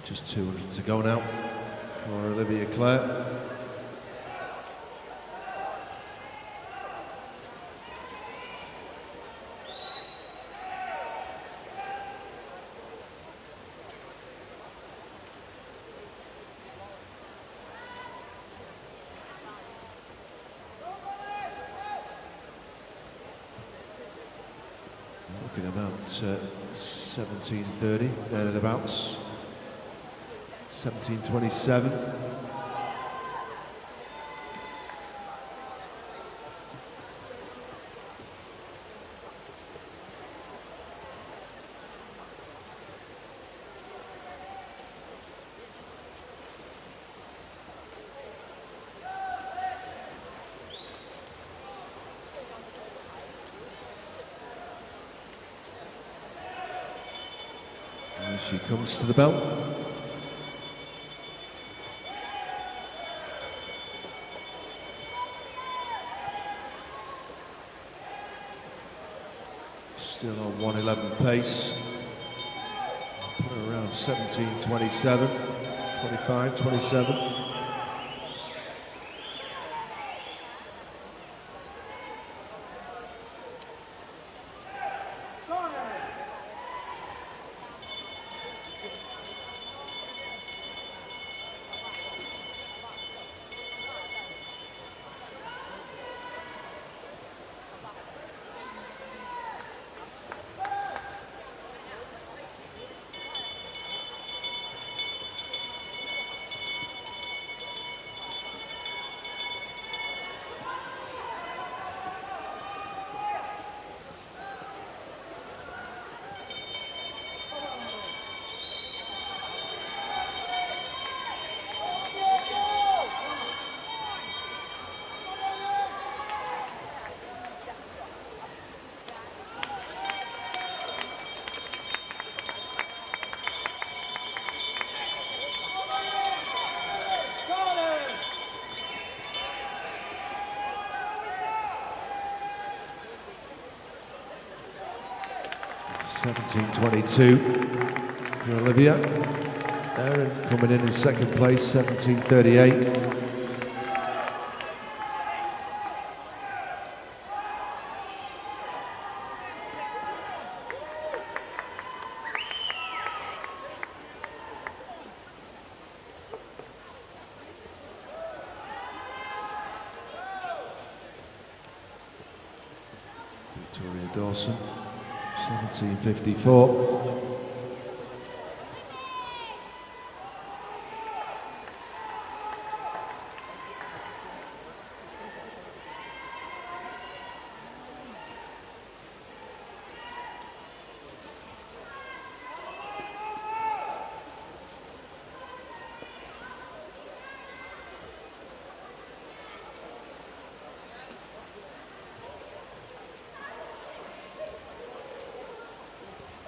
Speaker 1: Just 200 to go now for Olivia Clare. Looking about 17:30, thereabouts. 17:27. And she comes to the bell. Still on 111 pace. Put her around 17:27, 25, 27. 17.22 for Olivia. Erin coming in second place, 17.38. Victoria Dawson, 17.54.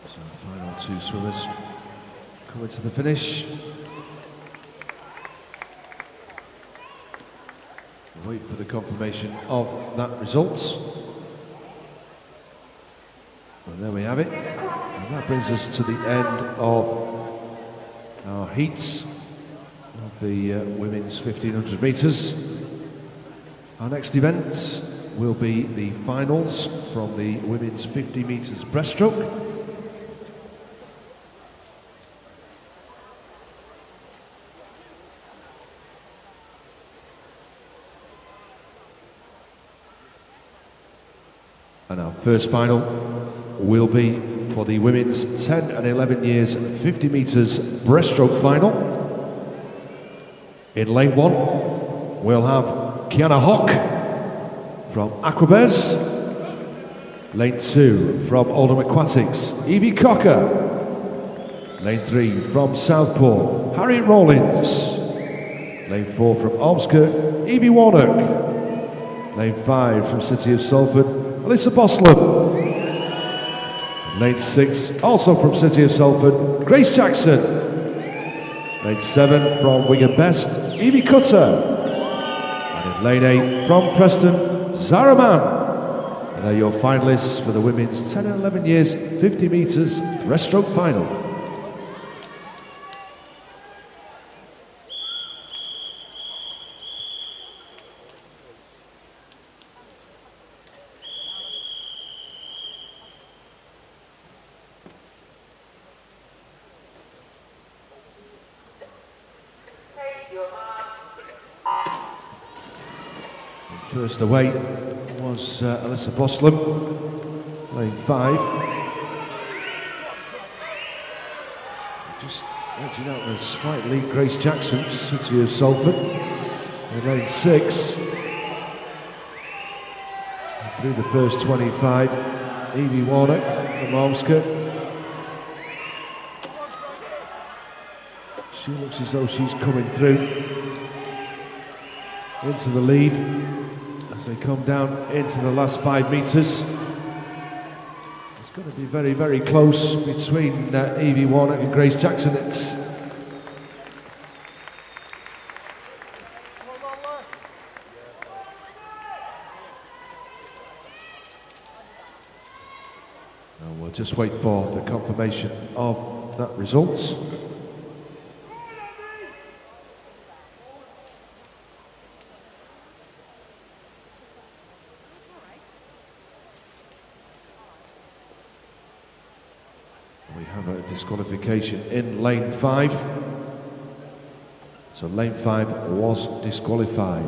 Speaker 1: So final two swimmers coming to the finish. We'll wait for the confirmation of that result. And there we have it. And that brings us to the end of our heats of the women's 1500 metres. Our next event will be the finals from the women's 50 metres breaststroke. And our first final will be for the women's 10 and 11 years 50 metres breaststroke final. In lane 1, we'll have Kiana Hock from Aquabez. Lane 2 from Oldham Aquatics, Evie Cocker. Lane 3 from Southport, Harriet Rawlins. Lane 4 from Ormskirk, Evie Warnock. Lane 5 from City of Salford, Alyssa Boslem. Lane 6, also from City of Salford, Grace Jackson. Lane 7 from Wigan Best, Evie Cutter. And in lane 8 from Preston, Zara Mann. And they're your finalists for the women's 10 and 11 years 50 metres breaststroke final. First away was Alyssa Boslem, lane 5. Just edging out a slight lead, Grace Jackson, City of Salford, in lane 6. And through the first 25, Evie Warnock from Ormskirk. She looks as though she's coming through into the lead as they come down into the last 5 metres. It's going to be very, very close between Evie Warnock and Grace Jackson. And we'll just wait for the confirmation of that result. We have a disqualification in lane 5. So lane 5 was disqualified.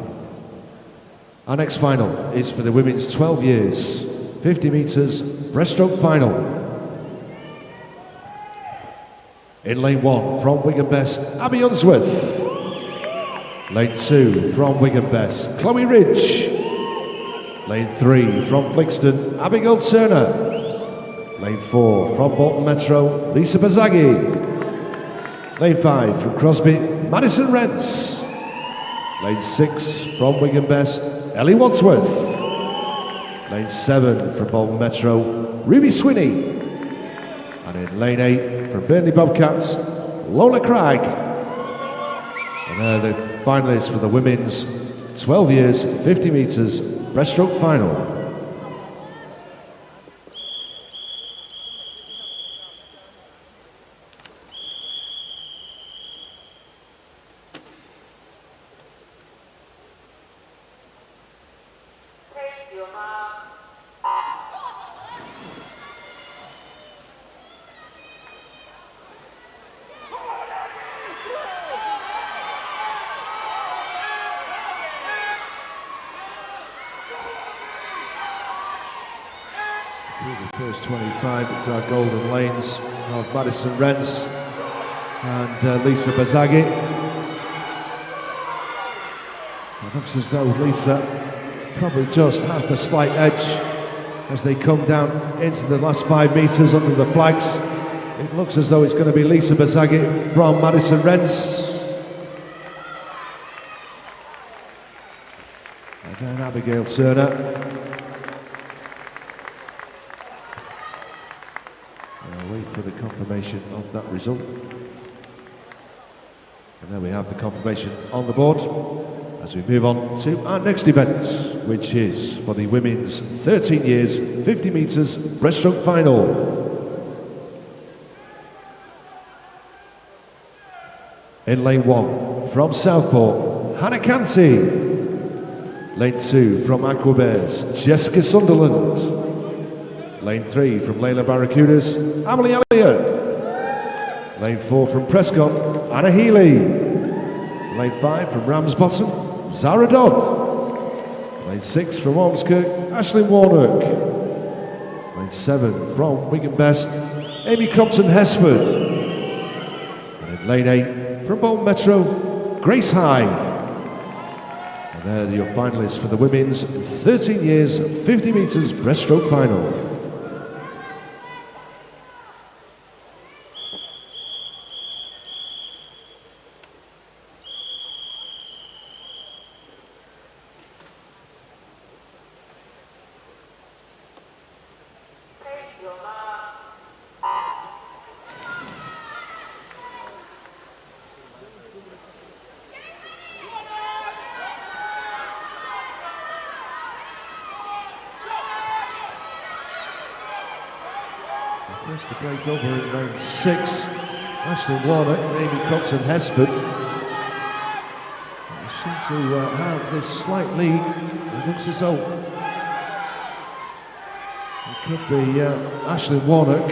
Speaker 1: Our next final is for the women's 12 years 50 metres breaststroke final. In lane 1 from Wigan Best, Abby Unsworth. Lane 2 from Wigan Best, Chloe Ridge. Lane 3 from Flixton, Abigail Turner. Lane 4 from Bolton Metro, Lisa Bazaghi. Lane 5 from Crosby, Madison Rents. Lane 6 from Wigan Best, Ellie Wadsworth. Lane 7 from Bolton Metro, Ruby Swinney. And in lane 8 from Burnley Bobcats, Lola Craig. And they're the finalists for the women's 12 years 50 metres breaststroke final. Through the first 25, it's our golden lanes of Madison Rents and Lisa Bazaghi. It looks as though Lisa probably just has the slight edge as they come down into the last 5 metres under the flags. It looks as though it's going to be Lisa Bazaghi from Madison Rents. And then Abigail Turner. I'll wait for the confirmation of that result. And there we have the confirmation on the board as we move on to our next event, which is for the women's 13 years 50 metres breaststroke final. In lane 1 from Southport, Hannah Canty. Lane 2 from Aquabears, Jessica Sunderland. Lane 3 from Layla Barracudas, Emily Elliott. Lane 4 from Prescott, Anna Healy. Lane 5 from Ramsbottom, Zara Dodd. Lane 6 from Ormskirk, Ashley Warnock. Lane 7 from Wigan Best, Amy Crompton Hesford. And in lane 8 from Bolton Metro, Grace Hyde. And they're your finalists for the women's 13 years 50 metres breaststroke final. First to break over in lane 6, Ashley Warnock, Amy Crompton Hesford. They seem to have this slight lead. It looks as though it could be Ashley Warnock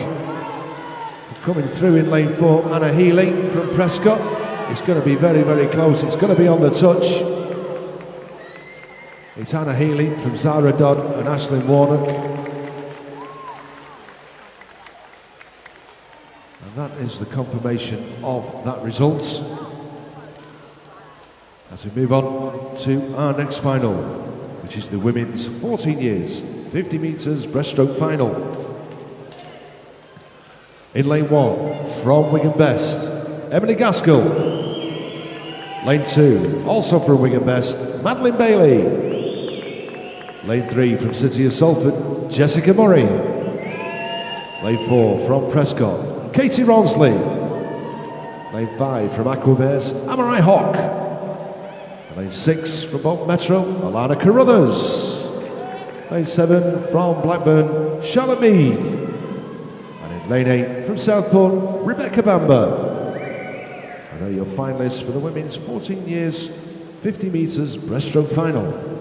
Speaker 1: coming through in lane 4. Anna Healy from Prescott. It's going to be very, very close. It's going to be on the touch. It's Anna Healy from Zara Dodd and Ashley Warnock. And that is the confirmation of that result. As we move on to our next final, which is the women's 14 years 50 metres breaststroke final. In lane 1 from Wigan Best, Emily Gaskell. Lane 2 also from Wigan Best, Madeline Bailey. Lane 3 from City of Salford, Jessica Murray. Lane 4 from Prescott, Katie Ronsley. Lane 5 from Aquabears, Amarai Hawk. Lane 6 from Bolton Metro, Alana Carruthers. Lane 7 from Blackburn, Charlotte Mead. And in lane 8 from Southport, Rebecca Bamber. And they're your finalists for the women's 14 years 50 metres breaststroke final.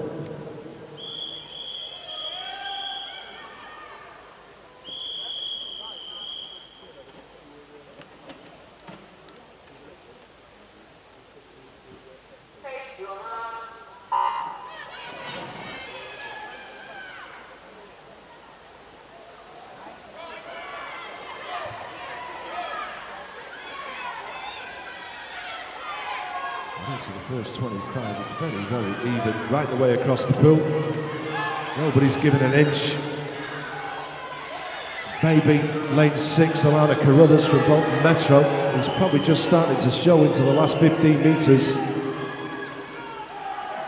Speaker 1: Into the first 25, it's very, very even right the way across the pool. Nobody's given an inch. Maybe lane 6, Alana Carruthers from Bolton Metro is probably just starting to show into the last 15 metres.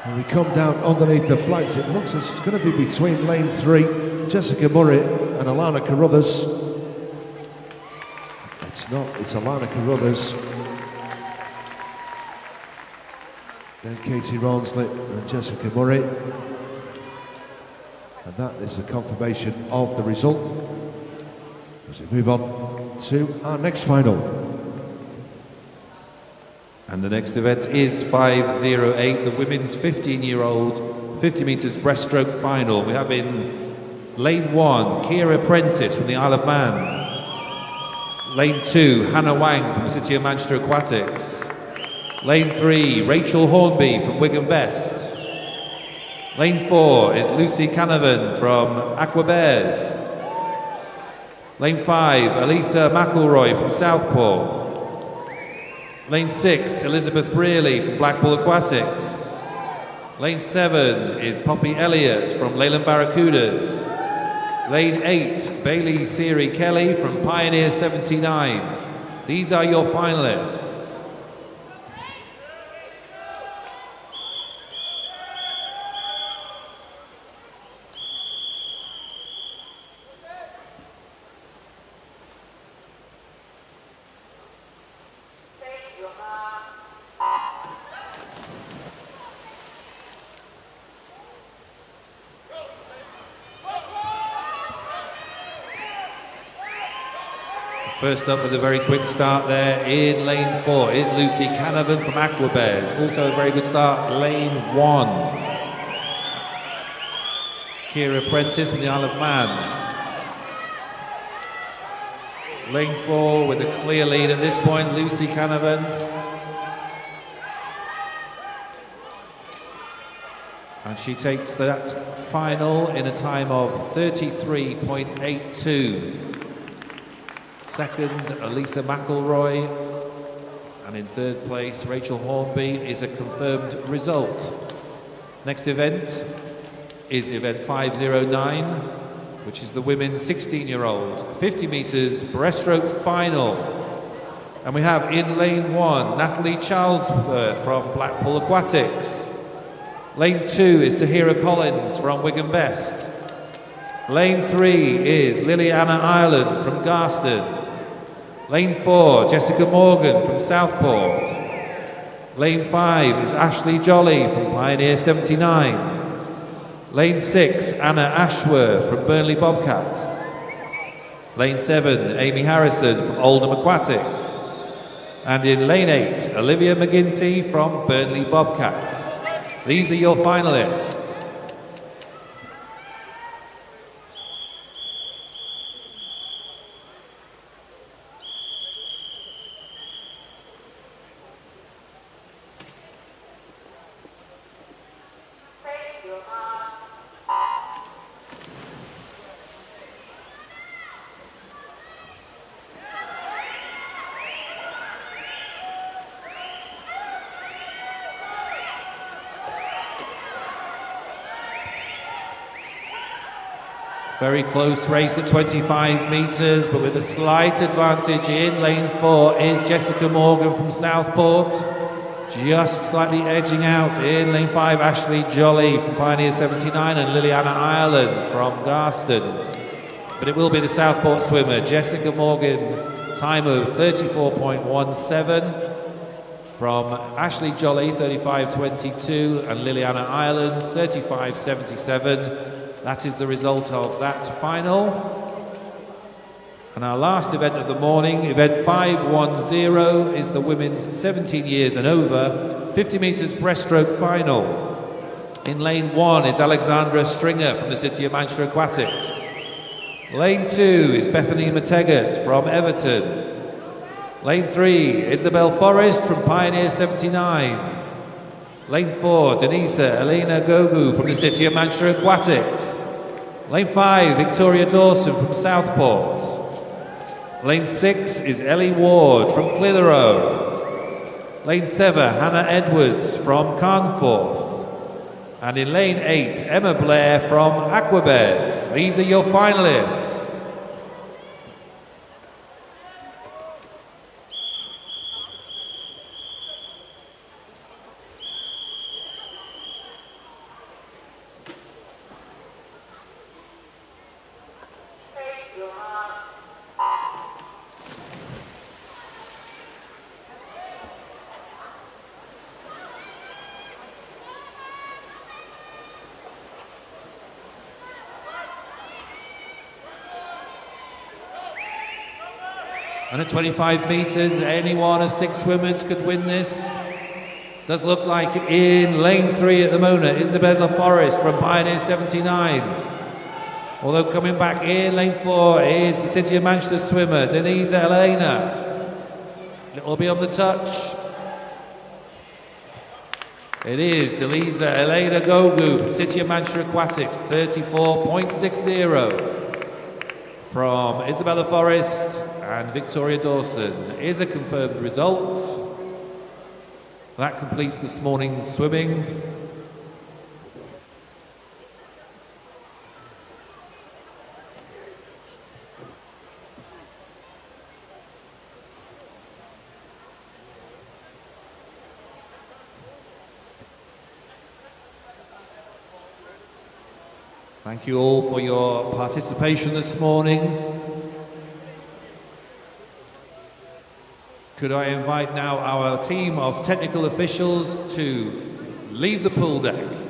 Speaker 1: And we come down underneath the flags. It looks as it's going to be between lane 3, Jessica Murray and Alana Carruthers. It's not, it's Alana Carruthers. Then Katie Ronsley and Jessica Murray. And that is the confirmation of the result. As we move on to our next final.
Speaker 2: And the next event is 508, the women's 15-year-old 50 metres breaststroke final. We have in lane 1, Kira Prentice from the Isle of Man. Lane 2, Hannah Wang from the City of Manchester Aquatics. Lane 3, Rachel Hornby from Wigan Best. Lane 4 is Lucy Canavan from Aqua Bears. Lane 5, Elisa McElroy from Southport. Lane 6, Elizabeth Brearley from Blackpool Aquatics. Lane 7 is Poppy Elliott from Leyland Barracudas. Lane 8, Bailey Siri Kelly from Pioneer 79. These are your finalists. First up with a very quick start there in lane 4 is Lucy Canavan from Aqua Bears. Also a very good start, lane 1. Kira Prentice from the Isle of Man. Lane 4 with a clear lead at this point, Lucy Canavan. And she takes that final in a time of 33.82. Second, Elisa McElroy, and in third place, Rachel Hornby is a confirmed result. Next event is event 509, which is the women's 16-year-old 50 metres breaststroke final. And we have in lane 1, Natalie Charlesworth from Blackpool Aquatics. Lane 2 is Tahira Collins from Wigan Best. Lane 3 is Liliana Ireland from Garston. Lane 4, Jessica Morgan from Southport. Lane 5 is Ashley Jolly from Pioneer 79. Lane 6, Anna Ashworth from Burnley Bobcats. Lane 7, Amy Harrison from Oldham Aquatics. And in lane 8, Olivia McGinty from Burnley Bobcats. These are your finalists. Very close race at 25 metres, but with a slight advantage in lane 4 is Jessica Morgan from Southport. Just slightly edging out in lane 5, Ashley Jolly from Pioneer 79 and Liliana Ireland from Garston. But it will be the Southport swimmer, Jessica Morgan, time of 34.17 from Ashley Jolly, 35.22, and Liliana Ireland, 35.77. That is the result of that final. And our last event of the morning, event 510, is the women's 17 years and over 50 metres breaststroke final. In lane 1 is Alexandra Stringer from the City of Manchester Aquatics. Lane 2 is Bethany Mategat from Everton. Lane 3, Isabel Forrest from Pioneer 79. Lane 4, Denisa Elena Gogu from the City of Manchester Aquatics. Lane 5, Victoria Dawson from Southport. Lane 6 is Ellie Ward from Clitheroe. Lane 7, Hannah Edwards from Carnforth. And in lane 8, Emma Blair from Aqua Bears. These are your finalists. And at 25 metres, any one of 6 swimmers could win this. Does look like in lane 3 at the moment, Isabella Forrest from Pioneer 79. Although coming back in lane 4 is the City of Manchester swimmer, Denise Elena. It'll be on the touch. It is Denise Elena Gogu from City of Manchester Aquatics, 34.60 from Isabella Forrest and Victoria Dawson. Is a confirmed result. That completes this morning's swimming. Thank you all for your participation this morning. Could I invite now our team of technical officials to leave the pool deck?